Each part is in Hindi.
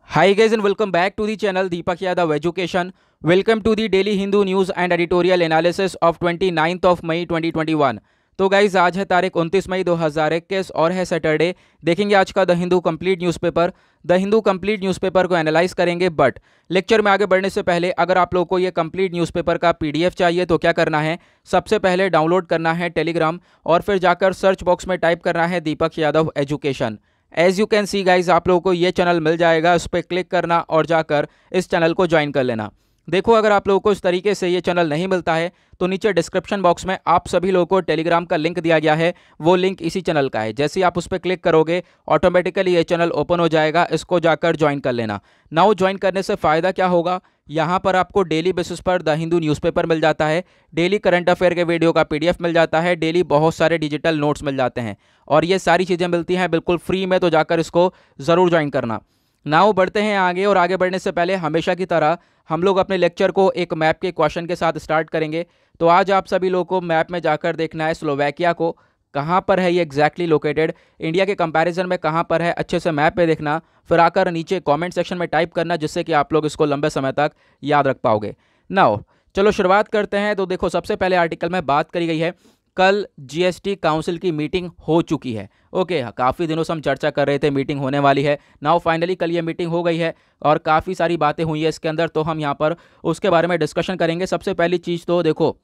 Hi guys and welcome back to the channel Deepak Yadav Education. Welcome to the Daily Hindu News and Editorial Analysis of 29th of May 2021. तो गाइज आज है तारीख 29 मई 2021 और है सैटरडे। देखेंगे आज का the Hindu complete newspaper. The Hindu complete newspaper को एनालाइज करेंगे, बट लेक्चर में आगे बढ़ने से पहले अगर आप लोगों को ये कंप्लीट न्यूज़पेपर का पीडीएफ चाहिए तो क्या करना है, सबसे पहले डाउनलोड करना है टेलीग्राम और फिर जाकर सर्च बॉक्स में टाइप करना है Deepak Yadav education. As you can see guys आप लोगों को ये चैनल मिल जाएगा, उस पर क्लिक करना और जाकर इस चैनल को ज्वाइन कर लेना। देखो अगर आप लोगों को इस तरीके से ये चैनल नहीं मिलता है तो नीचे डिस्क्रिप्शन बॉक्स में आप सभी लोगों को टेलीग्राम का लिंक दिया गया है, वो लिंक इसी चैनल का है। जैसे ही आप उस पर क्लिक करोगे ऑटोमेटिकली ये चैनल ओपन हो जाएगा, इसको जाकर ज्वाइन कर लेना। नाउ ज्वाइन करने से फ़ायदा क्या होगा, यहाँ पर आपको डेली बेसिस पर द हिंदू न्यूज़पेपर मिल जाता है, डेली करंट अफेयर के वीडियो का पीडीएफ मिल जाता है, डेली बहुत सारे डिजिटल नोट्स मिल जाते हैं और ये सारी चीज़ें मिलती हैं बिल्कुल फ्री में, तो जाकर इसको ज़रूर ज्वाइन करना। नाउ बढ़ते हैं आगे, और आगे बढ़ने से पहले हमेशा की तरह हम लोग अपने लेक्चर को एक मैप के क्वेश्चन के साथ स्टार्ट करेंगे। तो आज आप सभी लोगों को मैप में जाकर देखना है स्लोवाकिया को, कहाँ पर है ये एग्जैक्टली लोकेटेड, इंडिया के कंपैरिजन में कहाँ पर है, अच्छे से मैप पे देखना, फिर आकर नीचे कमेंट सेक्शन में टाइप करना, जिससे कि आप लोग इसको लंबे समय तक याद रख पाओगे। नाउ चलो शुरुआत करते हैं। तो देखो सबसे पहले आर्टिकल में बात करी गई है, कल जीएसटी काउंसिल की मीटिंग हो चुकी है। ओके, काफ़ी दिनों से हम चर्चा कर रहे थे मीटिंग होने वाली है, नाउ फाइनली कल ये मीटिंग हो गई है और काफ़ी सारी बातें हुई है इसके अंदर, तो हम यहाँ पर उसके बारे में डिस्कशन करेंगे। सबसे पहली चीज़ तो देखो,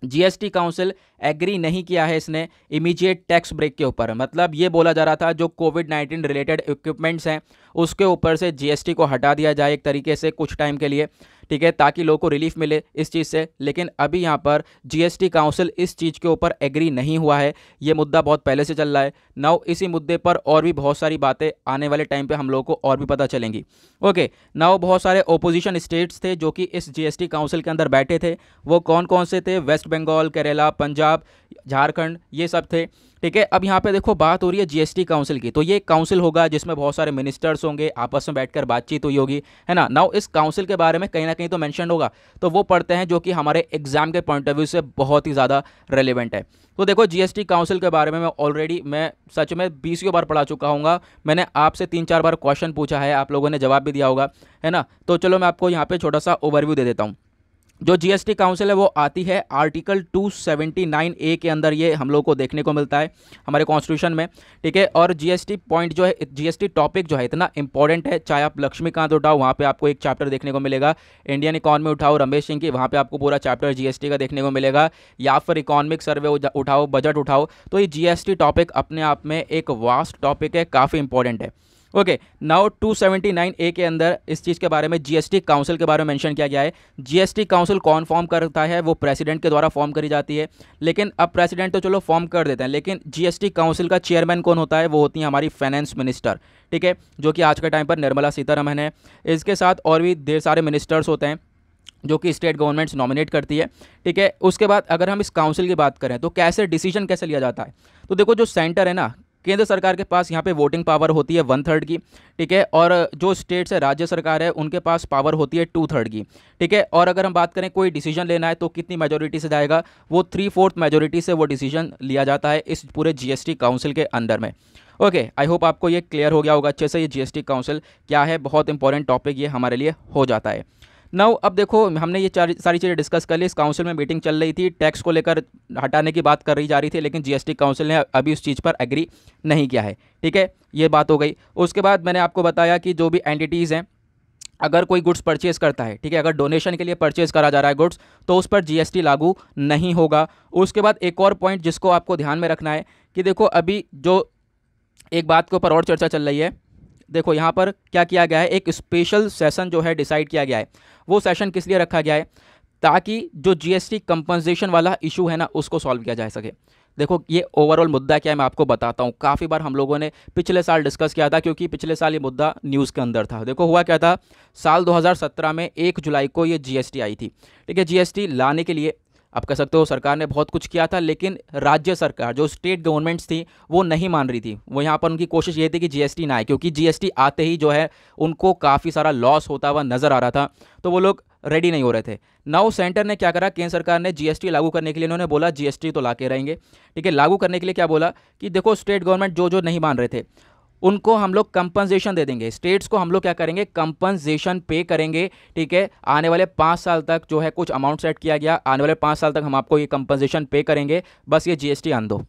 जीएसटी काउंसिल एग्री नहीं किया है इसने इमीडिएट टैक्स ब्रेक के ऊपर। मतलब ये बोला जा रहा था जो कोविड-19 रिलेटेड इक्विपमेंट्स हैं उसके ऊपर से जीएसटी को हटा दिया जाए एक तरीके से कुछ टाइम के लिए, ठीक है, ताकि लोगों को रिलीफ मिले इस चीज़ से। लेकिन अभी यहाँ पर जीएसटी काउंसिल इस चीज़ के ऊपर एग्री नहीं हुआ है, ये मुद्दा बहुत पहले से चल रहा है। नाउ इसी मुद्दे पर और भी बहुत सारी बातें आने वाले टाइम पे हम लोगों को और भी पता चलेंगी। ओके, नाउ बहुत सारे ओपोजिशन स्टेट्स थे जो कि इस जीएसटी काउंसिल के अंदर बैठे थे, वो कौन कौन से थे, वेस्ट बंगाल, केरला, पंजाब, झारखंड, ये सब थे, ठीक है। अब यहाँ पे देखो बात हो रही है जीएसटी काउंसिल की, तो ये काउंसिल होगा जिसमें बहुत सारे मिनिस्टर्स होंगे, आपस में बैठकर बातचीत हुई होगी, है ना। नाउ इस काउंसिल के बारे में कहीं ना कहीं तो मेंशन होगा, तो वो पढ़ते हैं जो कि हमारे एग्जाम के पॉइंट ऑफ व्यू से बहुत ही ज़्यादा रेलिवेंट है। तो देखो जीएसटी काउंसिल के बारे में मैं सच में 20 बार पढ़ा चुका हूँ, मैंने आपसे 3-4 बार क्वेश्चन पूछा है, आप लोगों ने जवाब भी दिया होगा, है ना। तो चलो मैं आपको यहाँ पे छोटा सा ओवरव्यू दे देता हूँ। जो जीएसटी काउंसिल है वो आती है आर्टिकल 279A के अंदर, ये हम लोग को देखने को मिलता है हमारे कॉन्स्टिट्यूशन में, ठीक है। और जीएसटी पॉइंट जो है, जीएसटी टॉपिक जो है इतना इंपॉर्टेंट है, चाहे आप लक्ष्मीकांत उठाओ वहाँ पे आपको एक चैप्टर देखने को मिलेगा, इंडियन इकॉनमी उठाओ रमेश सिंह की, वहाँ पे आपको पूरा चैप्टर जीएसटी का देखने को मिलेगा, या फिर इकोनॉमिक सर्वे उठाओ, बजट उठाओ, तो ये जीएसटी टॉपिक अपने आप में एक वास्ट टॉपिक है, काफ़ी इंपॉर्टेंट है। ओके, नाउ 279A के अंदर इस चीज़ के बारे में जीएसटी काउंसिल के बारे में मेंशन किया गया है। जीएसटी काउंसिल कौन फॉर्म करता है, वो प्रेसिडेंट के द्वारा फॉर्म करी जाती है। लेकिन अब प्रेसिडेंट तो चलो फॉर्म कर देते हैं, लेकिन जीएसटी काउंसिल का चेयरमैन कौन होता है, वो होती है हमारी फाइनेंस मिनिस्टर, ठीक है, जो कि आज के टाइम पर निर्मला सीतारमण है। इसके साथ और भी ढेर सारे मिनिस्टर्स होते हैं जो कि स्टेट गवर्नमेंट्स नॉमिनेट करती है, ठीक है। उसके बाद अगर हम इस काउंसिल की बात करें तो कैसे डिसीजन कैसे लिया जाता है, तो देखो जो सेंटर है ना, केंद्र सरकार के पास यहाँ पे वोटिंग पावर होती है 1/3 की, ठीक है, और जो स्टेट्स है राज्य सरकार है उनके पास पावर होती है 2/3 की, ठीक है। और अगर हम बात करें कोई डिसीजन लेना है तो कितनी मेजोरिटी से जाएगा, वो 3/4 मेजोरिटी से वो डिसीजन लिया जाता है इस पूरे जीएसटी काउंसिल के अंदर में। ओके, आई होप आपको ये क्लियर हो गया होगा अच्छे से, ये जीएसटी काउंसिल क्या है, बहुत इंपॉर्टेंट टॉपिक ये हमारे लिए हो जाता है। नाउ अब देखो हमने ये सारी चीज़ें डिस्कस कर ली, इस काउंसिल में मीटिंग चल रही थी, टैक्स को लेकर हटाने की बात कर रही जा रही थी, लेकिन जीएसटी काउंसिल ने अभी उस चीज़ पर एग्री नहीं किया है, ठीक है, ये बात हो गई। उसके बाद मैंने आपको बताया कि जो भी एंटिटीज़ हैं, अगर कोई गुड्स परचेज करता है, ठीक है, अगर डोनेशन के लिए परचेज करा जा रहा है गुड्स, तो उस पर जीएसटी लागू नहीं होगा। उसके बाद एक और पॉइंट जिसको आपको ध्यान में रखना है कि देखो अभी जो एक बात के ऊपर और चर्चा चल रही है, देखो यहाँ पर क्या किया गया है, एक स्पेशल सेशन जो है डिसाइड किया गया है। वो सेशन किस लिए रखा गया है, ताकि जो जीएसटी कंपनसेशन वाला इशू है ना उसको सॉल्व किया जा सके। देखो ये ओवरऑल मुद्दा क्या है मैं आपको बताता हूँ, काफ़ी बार हम लोगों ने पिछले साल डिस्कस किया था, क्योंकि पिछले साल ये मुद्दा न्यूज़ के अंदर था। देखो हुआ क्या था, साल 2017 में 1 जुलाई को ये जीएसटी आई थी, ठीक है। जीएसटी लाने के लिए आप कह सकते हो सरकार ने बहुत कुछ किया था, लेकिन राज्य सरकार जो स्टेट गवर्नमेंट्स थी वो नहीं मान रही थी। वो यहाँ पर उनकी कोशिश ये थी कि जीएसटी ना आए, क्योंकि जीएसटी आते ही जो है उनको काफ़ी सारा लॉस होता हुआ नज़र आ रहा था, तो वो लोग रेडी नहीं हो रहे थे। नाउ सेंटर ने क्या करा, केंद्र सरकार ने जीएसटी लागू करने के लिए इन्होंने बोला जीएसटी तो ला के रहेंगे, ठीक है। लागू करने के लिए क्या बोला कि देखो स्टेट गवर्नमेंट जो जो नहीं मान रहे थे उनको हम लोग कंपनसेशन दे देंगे। स्टेट्स को हम लोग क्या करेंगे, कंपनसेशन पे करेंगे। ठीक है, आने वाले 5 साल तक जो है कुछ अमाउंट सेट किया गया, आने वाले 5 साल तक हम आपको ये कंपनसेशन पे करेंगे, बस ये जीएसटी आन दो।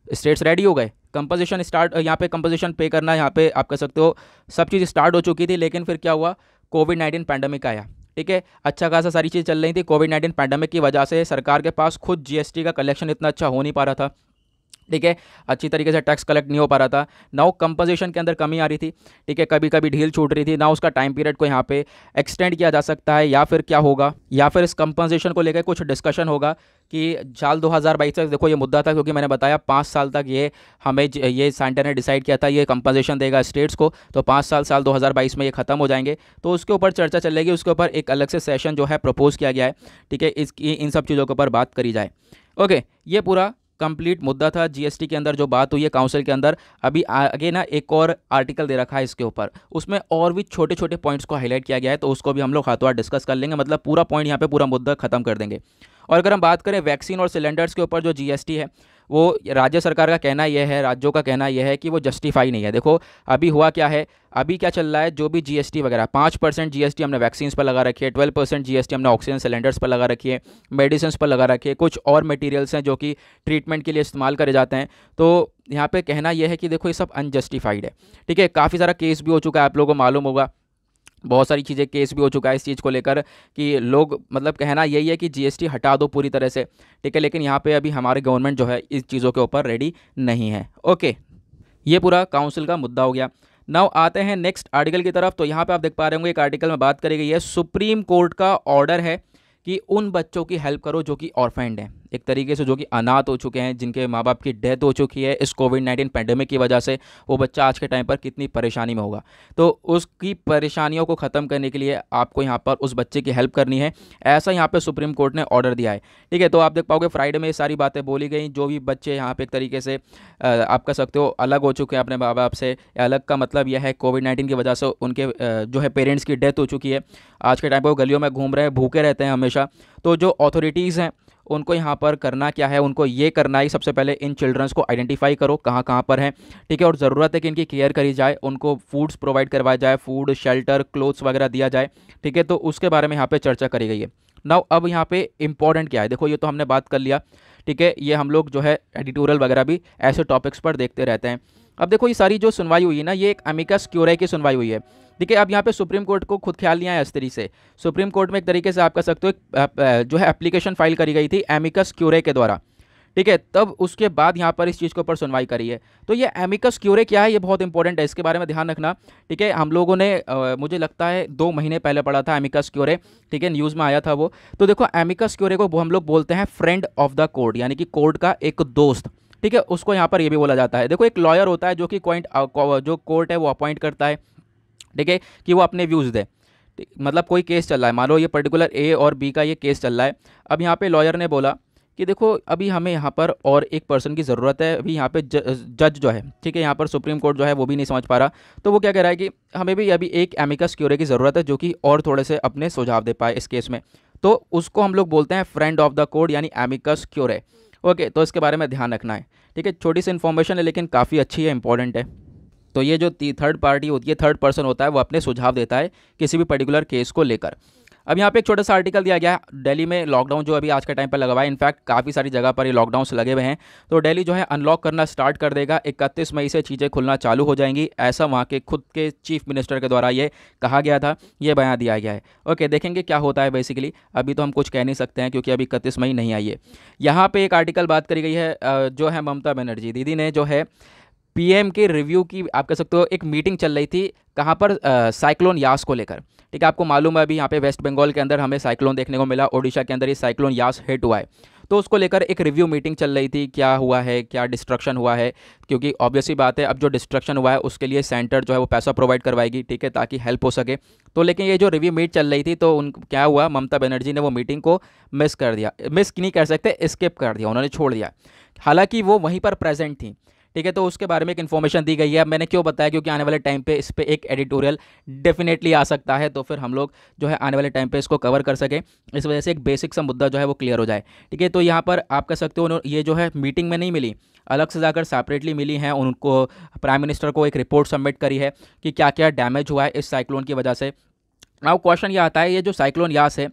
स्टेट्स रेडी हो गए, कंपोजिशन स्टार्ट, यहाँ पे कंपोजिशन पे करना, यहाँ पे आप कह सकते हो सब चीज़ स्टार्ट हो चुकी थी। लेकिन फिर क्या हुआ, कोविड-19 पैंडमिक आया। ठीक है, अच्छा खासा सारी चीज़ चल रही थी, कोविड-19 पैंडमिक की वजह से सरकार के पास खुद जीएसटी का कलेक्शन इतना अच्छा हो नहीं पा रहा था। ठीक है, अच्छी तरीके से टैक्स कलेक्ट नहीं हो पा रहा था, ना वो कंपोजिशन के अंदर कमी आ रही थी। ठीक है, कभी कभी ढील छूट रही थी, ना उसका टाइम पीरियड को यहाँ पे एक्सटेंड किया जा सकता है, या फिर क्या होगा, या फिर इस कंपोजिशन को लेकर कुछ डिस्कशन होगा कि साल 2022 तक देखो ये मुद्दा था, क्योंकि मैंने बताया 5 साल तक ये हमें ये सेंटर ने डिसाइड किया था ये कंपोजिशन देगा स्टेट्स को, तो 5 साल 2022 में ये खत्म हो जाएंगे, तो उसके ऊपर चर्चा चलेगी, उसके ऊपर एक अलग से सेशन जो है प्रपोज किया गया है। ठीक है, इसकी इन सब चीज़ों के ऊपर बात करी जाए। ओके, ये पूरा कंप्लीट मुद्दा था जीएसटी के अंदर जो बात हुई है काउंसिल के अंदर। अभी आगे ना एक और आर्टिकल दे रखा है इसके ऊपर, उसमें और भी छोटे छोटे पॉइंट्स को हाईलाइट किया गया है, तो उसको भी हम लोग हाथों हाथ डिस्कस कर लेंगे, मतलब पूरा पॉइंट यहाँ पे पूरा मुद्दा खत्म कर देंगे। और अगर हम बात करें वैक्सीन और सिलेंडर्स के ऊपर जो जीएसटी है, वो राज्य सरकार का कहना यह है, राज्यों का कहना यह है कि वो जस्टिफाई नहीं है। देखो अभी हुआ क्या है, अभी क्या चल रहा है, जो भी जीएसटी वगैरह 5% जीएसटी हमने वैक्सीन्स पर लगा रखी है, 12% जीएसटी हमने ऑक्सीजन सिलेंडर्स पर लगा रखी है, मेडिसिन पर लगा रखी है, कुछ और मटेरियल्स हैं जो कि ट्रीटमेंट के लिए इस्तेमाल करे जाते हैं। तो यहाँ पे कहना यह है कि देखो ये सब अनजस्टिफाइड है। ठीक है, काफ़ी सारा केस भी हो चुका है, आप लोगों को मालूम होगा, बहुत सारी चीज़ें केस भी हो चुका है इस चीज़ को लेकर कि लोग मतलब कहना यही है कि जीएसटी हटा दो पूरी तरह से। ठीक है, लेकिन यहाँ पे अभी हमारे गवर्नमेंट जो है इस चीज़ों के ऊपर रेडी नहीं है। ओके, ये पूरा काउंसिल का मुद्दा हो गया। नाउ आते हैं नेक्स्ट आर्टिकल की तरफ। तो यहाँ पे आप देख पा रहे होंगे एक आर्टिकल में बात करी गई है, सुप्रीम कोर्ट का ऑर्डर है कि उन बच्चों की हेल्प करो जो कि ऑर्फेंड हैं, एक तरीके से जो कि अनाथ हो चुके हैं, जिनके माँ बाप की डेथ हो चुकी है इस कोविड-19 पैंडेमिक की वजह से। वो बच्चा आज के टाइम पर कितनी परेशानी में होगा, तो उसकी परेशानियों को ख़त्म करने के लिए आपको यहाँ पर उस बच्चे की हेल्प करनी है, ऐसा यहाँ पर सुप्रीम कोर्ट ने ऑर्डर दिया है। ठीक है, तो आप देख पाओगे फ्राइडे में ये सारी बातें बोली गई, जो भी बच्चे यहाँ पर एक तरीके से आप कह सकते हो अलग हो चुके हैं अपने माँ बाप से। अलग का मतलब यह है कोविड-19 की वजह से उनके जो है पेरेंट्स की डेथ हो चुकी है, आज के टाइम पर वो गलियों में घूम रहे हैं, भूखे रहते हैं हमेशा। तो जो अथॉरिटीज़ हैं उनको यहाँ पर करना क्या है, उनको ये करना है सबसे पहले इन चिल्ड्रंस को आइडेंटिफाई करो कहाँ कहाँ पर हैं। ठीक है, और ज़रूरत है कि इनकी केयर करी जाए, उनको फूड्स प्रोवाइड करवाया जाए, फूड शेल्टर क्लोथ्स वगैरह दिया जाए। ठीक है, तो उसके बारे में यहाँ पे चर्चा करी गई है। नाउ अब यहाँ पे इंपॉर्टेंट क्या है, देखो ये तो हमने बात कर लिया। ठीक है, ये हम लोग जो है एडिटोरियल वगैरह भी ऐसे टॉपिक्स पर देखते रहते हैं। अब देखो ये सारी जो सुनवाई हुई है ना, ये एक अमिकस क्यूरे की सुनवाई हुई है। ठीक है, अब यहाँ पे सुप्रीम कोर्ट को खुद ख्याल नहीं आया इस तरीके से। सुप्रीम कोर्ट में एक तरीके से आप कह सकते हो एक जो है एप्लीकेशन फाइल करी गई थी एमिकस क्यूरे के द्वारा। ठीक है, तब उसके बाद यहाँ पर इस चीज़ के ऊपर सुनवाई करी है। तो ये एमिकस क्यूरे क्या है, ये बहुत इंपॉर्टेंट है, इसके बारे में ध्यान रखना। ठीक है, हम लोगों ने मुझे लगता है 2 महीने पहले पढ़ा था एमिकस क्यूरे। ठीक है, न्यूज़ में आया था वो। तो देखो एमिकस क्यूरे को हम लोग बोलते हैं फ्रेंड ऑफ द कोर्ट, यानी कि कोर्ट का एक दोस्त। ठीक है, उसको यहाँ पर ये भी बोला जाता है। देखो एक लॉयर होता है जो कि जो कोर्ट है वो अपॉइंट करता है। ठीक है, कि वो अपने व्यूज़ दे। मतलब कोई केस चल रहा है, मान लो ये पर्टिकुलर ए और बी का ये केस चल रहा है। अब यहाँ पे लॉयर ने बोला कि देखो अभी हमें यहाँ पर और एक पर्सन की ज़रूरत है, अभी यहाँ पे जज जो है, ठीक है, यहाँ पर सुप्रीम कोर्ट जो है वो भी नहीं समझ पा रहा। तो वो क्या कह रहा है कि हमें भी अभी एक एमिकस क्यूरे की ज़रूरत है जो कि और थोड़े से अपने सुझाव दे पाए इस केस में। तो उसको हम लोग बोलते हैं फ्रेंड ऑफ द कोर्ट, यानी एमिकस क्यूरे। ओके, तो इसके बारे में ध्यान रखना है। ठीक है, छोटी सी इन्फॉर्मेशन है लेकिन काफ़ी अच्छी है, इंपॉर्टेंट है। तो ये जो थर्ड पार्टी होती है, थर्ड पर्सन होता है, वो अपने सुझाव देता है किसी भी पर्टिकुलर केस को लेकर। अब यहाँ पे एक छोटा सा आर्टिकल दिया गया है, दिल्ली में लॉकडाउन जो अभी आज के टाइम पर लगा हुआ है, इनफैक्ट काफ़ी सारी जगह पर ये लॉकडाउन्स लगे हुए हैं। तो दिल्ली जो है अनलॉक करना स्टार्ट कर देगा, 31 मई से चीज़ें खुलना चालू हो जाएंगी, ऐसा वहाँ के खुद के चीफ मिनिस्टर के द्वारा ये कहा गया था, ये बयान दिया गया है। ओके, देखेंगे क्या होता है। बेसिकली अभी तो हम कुछ कह नहीं सकते हैं क्योंकि अभी 31 मई नहीं आई है। यहाँ पर एक आर्टिकल बात करी गई है, जो है ममता बनर्जी दीदी ने जो है पीएम के रिव्यू की, आप कह सकते हो एक मीटिंग चल रही थी, कहाँ पर, साइक्लोन यास को लेकर। ठीक है, आपको मालूम है अभी यहाँ पे वेस्ट बंगाल के अंदर हमें साइक्लोन देखने को मिला, ओडिशा के अंदर ये साइक्लोन यास हिट हुआ है। तो उसको लेकर एक रिव्यू मीटिंग चल रही थी, क्या हुआ है, क्या डिस्ट्रक्शन हुआ है, क्योंकि ऑब्वियसली बात है अब जो डिस्ट्रक्शन हुआ है उसके लिए सेंटर जो है वो पैसा प्रोवाइड करवाएगी। ठीक है, ताकि हेल्प हो सके। तो लेकिन ये जो रिव्यू मीट चल रही थी, तो क्या हुआ, ममता बनर्जी ने वो मीटिंग को मिस कर दिया, मिस नहीं कर सकते, स्किप कर दिया, उन्होंने छोड़ दिया। हालांकि वो वहीं पर प्रेजेंट थी। ठीक है। तो उसके बारे में एक इन्फॉर्मेशन दी गई है। अब मैंने क्यों बताया, क्योंकि आने वाले टाइम पे इस पर एक एडिटोरियल डेफिनेटली आ सकता है, तो फिर हम लोग जो है आने वाले टाइम पे इसको कवर कर सकें, इस वजह से एक बेसिक सा मुद्दा जो है वो क्लियर हो जाए। ठीक है। तो यहाँ पर आप कह सकते हो ये जो है मीटिंग में नहीं मिली, अलग से जाकर सेपरेटली मिली हैं, उनको प्राइम मिनिस्टर को एक रिपोर्ट सबमिट करी है कि क्या क्या डैमेज हुआ है इस साइक्लोन की वजह से। नाउ क्वेश्चन ये आता है, ये जो साइक्लोन यास है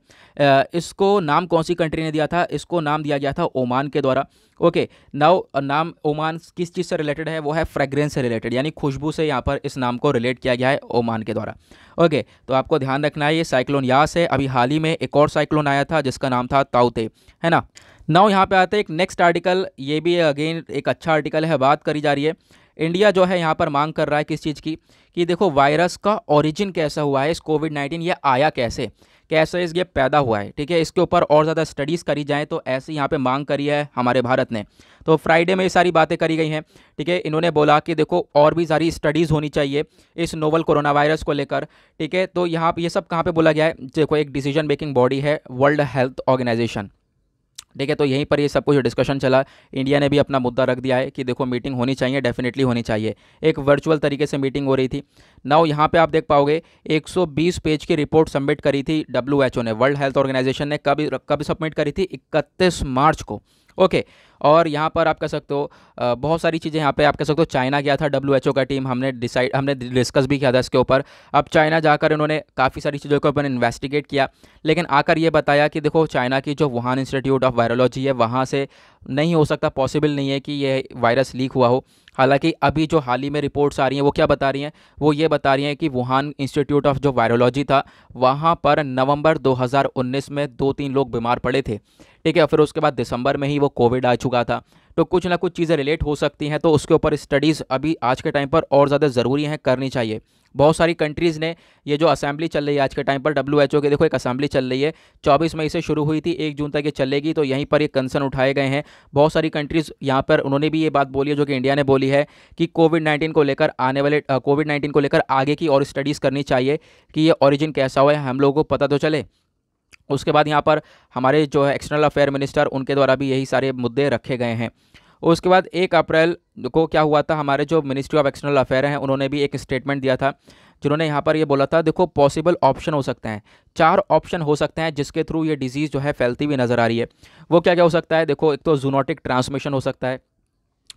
इसको नाम कौन सी कंट्री ने दिया था? इसको नाम दिया गया था ओमान के द्वारा। ओके। नाउ नाम ओमान किस चीज़ से रिलेटेड है? वो है फ्रेग्रेंस से रिलेटेड, यानी खुशबू से यहाँ पर इस नाम को रिलेट किया गया है ओमान के द्वारा। ओके। तो आपको ध्यान रखना है ये साइक्लोन यास है। अभी हाल ही में एक और साइक्लोन आया था जिसका नाम था ताउते, है ना। नाउ यहाँ पे आते हैं एक नेक्स्ट आर्टिकल, ये भी अगेन एक अच्छा आर्टिकल है। बात करी जा रही है इंडिया जो है यहाँ पर मांग कर रहा है किस चीज़ की, कि देखो वायरस का ओरिजिन कैसा हुआ है, इस कोविड-19 ये आया कैसे, कैसे ये पैदा हुआ है। ठीक है। इसके ऊपर और ज़्यादा स्टडीज़ करी जाएँ, तो ऐसे यहाँ पे मांग करी है हमारे भारत ने। तो फ्राइडे में ये सारी बातें करी गई हैं। ठीक है। इन्होंने बोला कि देखो और भी सारी स्टडीज़ होनी चाहिए इस नोवल कोरोना वायरस को लेकर। ठीक है। तो यहाँ पर ये सब कहाँ पर बोला गया है? देखो एक डिसीजन मेकिंग बॉडी है वर्ल्ड हेल्थ ऑर्गेनाइजेशन। ठीक है। तो यहीं पर ये सब कुछ डिस्कशन चला। इंडिया ने भी अपना मुद्दा रख दिया है कि देखो मीटिंग होनी चाहिए, डेफिनेटली होनी चाहिए। एक वर्चुअल तरीके से मीटिंग हो रही थी। नाउ यहाँ पे आप देख पाओगे 120 पेज की रिपोर्ट सबमिट करी थी डब्ल्यूएचओ ने, वर्ल्ड हेल्थ ऑर्गेनाइजेशन ने। कब सबमिट करी थी? 31 मार्च को। ओके। और यहाँ पर आप कह सकते हो बहुत सारी चीज़ें यहाँ पे आप कह सकते हो। चाइना गया था डब्ल्यूएचओ का टीम, हमने डिस्कस भी किया था इसके ऊपर। अब चाइना जाकर इन्होंने काफ़ी सारी चीज़ों के ऊपर इन्वेस्टिगेट किया, लेकिन आकर ये बताया कि देखो चाइना की जो वुहान इंस्टीट्यूट ऑफ वायरोलॉजी है वहाँ से नहीं हो सकता, पॉसिबल नहीं है कि ये वायरस लीक हुआ हो। हालांकि अभी जो हाल ही में रिपोर्ट्स आ रही हैं वो क्या बता रही हैं? वो ये बता रही हैं कि वुहान इंस्टीट्यूट ऑफ जो वायरोलॉजी था वहाँ पर नवंबर 2019 में 2-3 लोग बीमार पड़े थे। ठीक है। फिर उसके बाद दिसंबर में ही वो कोविड आ चुका था। तो कुछ ना कुछ चीज़ें रिलेट हो सकती हैं, तो उसके ऊपर स्टडीज़ अभी आज के टाइम पर और ज़्यादा ज़रूरी हैं, करनी चाहिए। बहुत सारी कंट्रीज़ ने ये जो असेंबली चल रही है आज के टाइम पर डब्ल्यूएचओ की, देखो एक असेंबली चल रही है 24 मई से शुरू हुई थी, 1 जून तक ये चलेगी। तो यहीं पर ये कंसर्न उठाए गए हैं। बहुत सारी कंट्रीज़ यहाँ पर उन्होंने भी ये बात बोली है जो कि इंडिया ने बोली है कि कोविड-19 को लेकर कोविड-19 को लेकर आगे की और स्टडीज़ करनी चाहिए कि ये ओरिजिन कैसा हुआ है, हम लोगों को पता तो चले। उसके बाद यहाँ पर हमारे जो है एक्सटर्नल अफेयर मिनिस्टर, उनके द्वारा भी यही सारे मुद्दे रखे गए हैं। उसके बाद 1 अप्रैल को क्या हुआ था, हमारे जो मिनिस्ट्री ऑफ एक्सटर्नल अफेयर हैं उन्होंने भी एक स्टेटमेंट दिया था, जिन्होंने यहाँ पर ये बोला था देखो पॉसिबल ऑप्शन हो सकते हैं, 4 ऑप्शन हो सकते हैं जिसके थ्रू ये डिजीज़ जो है फैलती हुई नज़र आ रही है। वो क्या क्या हो सकता है? देखो एक तो जूनोटिक ट्रांसमिशन हो सकता है।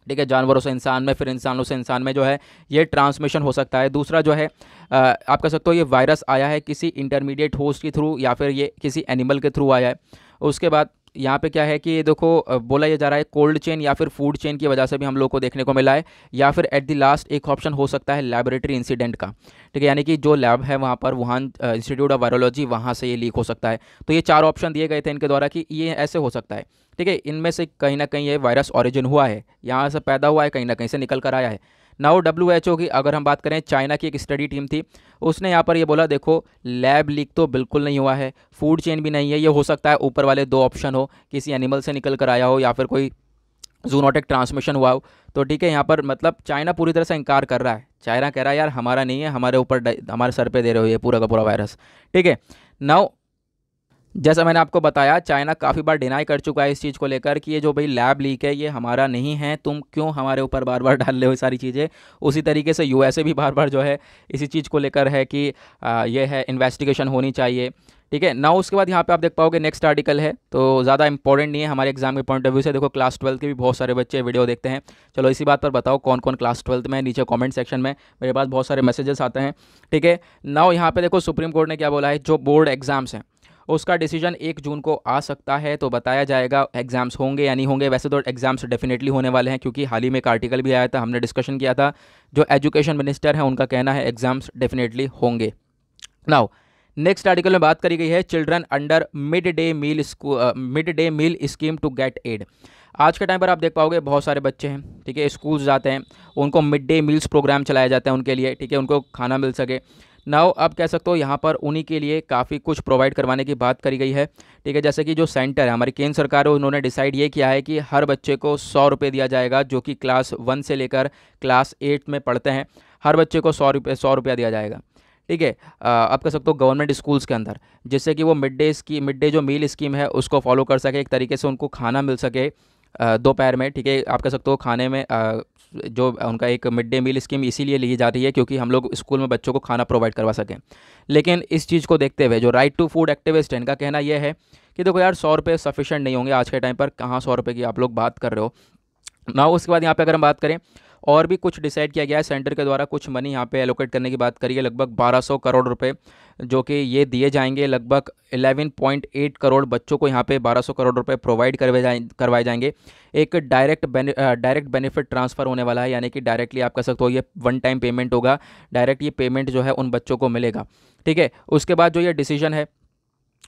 ठीक है। जानवरों से इंसान में, फिर इंसानों से इंसान में जो है ये ट्रांसमिशन हो सकता है। दूसरा जो है आप कह सकते हो ये वायरस आया है किसी इंटरमीडिएट होस्ट के थ्रू या फिर ये किसी एनिमल के थ्रू आया है। उसके बाद यहाँ पे क्या है कि देखो बोला ये जा रहा है कोल्ड चेन या फिर फूड चेन की वजह से भी हम लोग को देखने को मिला है, या फिर एट द लास्ट एक ऑप्शन हो सकता है लैबोरेटरी इंसिडेंट का। ठीक है। यानी कि जो लैब है वहाँ पर वुहान इंस्टीट्यूट ऑफ वायरोलॉजी, वहाँ से ये लीक हो सकता है। तो ये 4 ऑप्शन दिए गए थे इनके द्वारा कि ये ऐसे हो सकता है। ठीक है। इनमें से कहीं ना कहीं ये वायरस ओरिजिन हुआ है, यहाँ से पैदा हुआ है, कहीं ना कहीं से निकल कर आया है। नाउ डब्ल्यूएचओ की अगर हम बात करें, चाइना की एक स्टडी टीम थी, उसने यहाँ पर ये बोला देखो लैब लीक तो बिल्कुल नहीं हुआ है, फूड चेन भी नहीं है, ये हो सकता है ऊपर वाले 2 ऑप्शन हो, किसी एनिमल से निकल कर आया हो या फिर कोई जूनोटिक ट्रांसमिशन हुआ हो। तो ठीक है। यहाँ पर मतलब चाइना पूरी तरह से इंकार कर रहा है। चाइना कह रहा है यार हमारा नहीं है, हमारे ऊपर हमारे सर पे दे रहे हो ये पूरा का पूरा वायरस। ठीक है। नाउ जैसा मैंने आपको बताया चाइना काफ़ी बार डिनाई कर चुका है इस चीज़ को लेकर कि ये जो भाई लैब लीक है ये हमारा नहीं है, तुम क्यों हमारे ऊपर बार बार डाल रहे हो सारी चीज़ें। उसी तरीके से यूएसए भी बार बार जो है इसी चीज़ को लेकर है कि ये है इन्वेस्टिगेशन होनी चाहिए। ठीक है ना। उसके बाद यहाँ पे आप देख पाओगे नेक्स्ट आर्टिकल है, तो ज़्यादा इंपॉर्टेंट नहीं है हमारे एग्जाम के पॉइंट ऑफ व्यू से। देखो क्लास 12 के भी बहुत सारे बच्चे वीडियो देखते हैं। चलो इसी बात पर बताओ कौन कौन क्लास 12 में, नीचे कमेंट सेक्शन में मेरे पास बहुत सारे मैसेजेस आते हैं। ठीक है ना। यहाँ पे देखो सुप्रीम कोर्ट ने क्या बोला है, जो बोर्ड एग्जाम्स हैं उसका डिसीजन 1 जून को आ सकता है। तो बताया जाएगा एग्जाम्स होंगे या नहीं होंगे। वैसे तो एग्जाम्स डेफिनेटली होने वाले हैं, क्योंकि हाल ही में एक आर्टिकल भी आया था, हमने डिस्कशन किया था। जो एजुकेशन मिनिस्टर हैं उनका कहना है एग्जाम्स डेफिनेटली होंगे। नाउ नेक्स्ट आर्टिकल में बात करी गई है children under mid day meal scheme to get aid. आज के टाइम पर आप देख पाओगे बहुत सारे बच्चे हैं, ठीक है, स्कूल जाते हैं, उनको मिड डे मील्स प्रोग्राम चलाया जाता है उनके लिए, ठीक है, उनको खाना मिल सके। नाउ अब कह सकते हो यहाँ पर उन्हीं के लिए काफ़ी कुछ प्रोवाइड करवाने की बात करी गई है। ठीक है। जैसे कि जो सेंटर है हमारी केंद्र सरकार है, उन्होंने डिसाइड ये किया है कि हर बच्चे को 100 रुपये दिया जाएगा, जो कि क्लास 1 से लेकर क्लास 8 में पढ़ते हैं। हर बच्चे को 100 रुपया दिया जाएगा। ठीक है। आप कह सकते हो गवर्नमेंट स्कूल्स के अंदर, जिससे कि वो मिड डे जो मील स्कीम है उसको फॉलो कर सके, एक तरीके से उनको खाना मिल सके दोपहर में, ठीक है, आप कह सकते हो खाने में जो उनका एक मिड डे मील स्कीम इसीलिए ली जा रही है क्योंकि हम लोग स्कूल में बच्चों को खाना प्रोवाइड करवा सकें। लेकिन इस चीज़ को देखते हुए जो राइट टू फूड एक्टिविस्ट है, इनका कहना यह है कि देखो यार 100 रुपये सफिशेंट नहीं होंगे आज के टाइम पर, कहाँ 100 रुपये की आप लोग बात कर रहे हो ना। उसके बाद यहाँ पे अगर हम बात करें, और भी कुछ डिसाइड किया गया है सेंटर के द्वारा, कुछ मनी यहाँ पे एलोकेट करने की बात करी है, लगभग 1200 करोड़ रुपए जो कि ये दिए जाएंगे। लगभग 11.8 करोड़ बच्चों को यहाँ पे 1200 करोड़ रुपए प्रोवाइड करवाए जाएंगे। एक डायरेक्ट बेनिफिट ट्रांसफ़र होने वाला है, यानी कि डायरेक्टली आप कह सकते हो ये वन टाइम पेमेंट होगा, डायरेक्ट ये पेमेंट जो है उन बच्चों को मिलेगा, ठीक है। उसके बाद जो ये डिसीजन है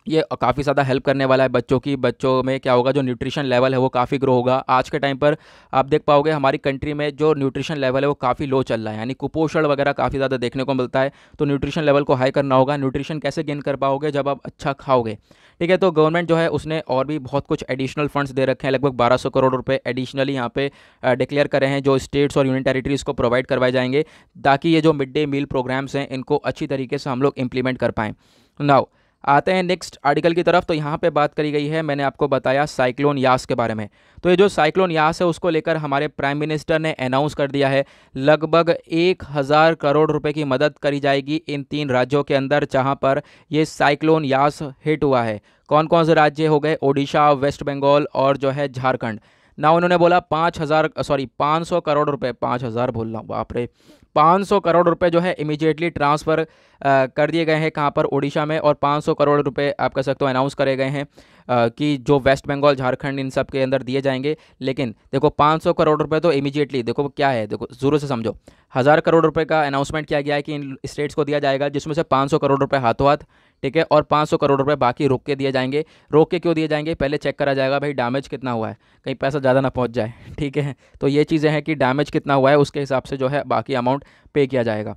ये काफ़ी ज़्यादा हेल्प करने वाला है बच्चों की। बच्चों में क्या होगा, जो न्यूट्रिशन लेवल है वो काफ़ी ग्रो होगा। आज के टाइम पर आप देख पाओगे हमारी कंट्री में जो न्यूट्रिशन लेवल है वो काफ़ी लो चल रहा है, यानी कुपोषण वगैरह काफ़ी ज़्यादा देखने को मिलता है। तो न्यूट्रिशन लेवल को हाई करना होगा। न्यूट्रिशन कैसे गेन कर पाओगे, जब आप अच्छा खाओगे, ठीक है। तो गवर्नमेंट जो है उसने और भी बहुत कुछ एडिशनल फंड्स दे रखे हैं, लगभग 1200 करोड़ रुपए एडिशनली यहाँ पे डिक्लेयर करे हैं, जो स्टेट्स और यूनियन टेरिटरीज़ को प्रोवाइड करवाए जाएंगे, ताकि ये जो मिड डे मील प्रोग्राम्स हैं इनको अच्छी तरीके से हम लोग इम्प्लीमेंट कर पाएँ। नाउ आते हैं नेक्स्ट आर्टिकल की तरफ। तो यहाँ पे बात करी गई है, मैंने आपको बताया साइक्लोन यास के बारे में। तो ये जो साइक्लोन यास है उसको लेकर हमारे प्राइम मिनिस्टर ने अनाउंस कर दिया है, लगभग 1000 करोड़ रुपए की मदद करी जाएगी इन 3 राज्यों के अंदर जहाँ पर ये साइक्लोन यास हिट हुआ है। कौन कौन से राज्य हो गए, ओडिशा, वेस्ट बंगाल और जो है झारखंड। ना उन्होंने बोला 500 करोड़ रुपए, 5000 बोल रहा हूँ, बाप रे, 500 करोड़ रुपए जो है इमीडिएटली ट्रांसफ़र कर दिए गए हैं कहाँ पर, ओडिशा में। और 500 करोड़ रुपए आप कह सकते हो अनाउंस करे गए हैं कि जो वेस्ट बंगाल, झारखंड, इन सब के अंदर दिए जाएंगे। लेकिन देखो 500 करोड़ रुपए तो इमीडिएटली, देखो क्या है, देखो ज़रूर से समझो, 1000 करोड़ रुपए का अनाउंसमेंट किया गया है कि इन स्टेट्स को दिया जाएगा, जिसमें से 500 करोड़ रुपए हाथों हाथ, ठीक है, और 500 करोड़ रुपए बाकी रोक के दिए जाएंगे। रोक के क्यों दिए जाएंगे, पहले चेक करा जाएगा भाई डैमेज कितना हुआ है, कहीं पैसा ज़्यादा ना पहुंच जाए, ठीक है। तो ये चीज़ें हैं कि डैमेज कितना हुआ है उसके हिसाब से जो है बाकी अमाउंट पे किया जाएगा।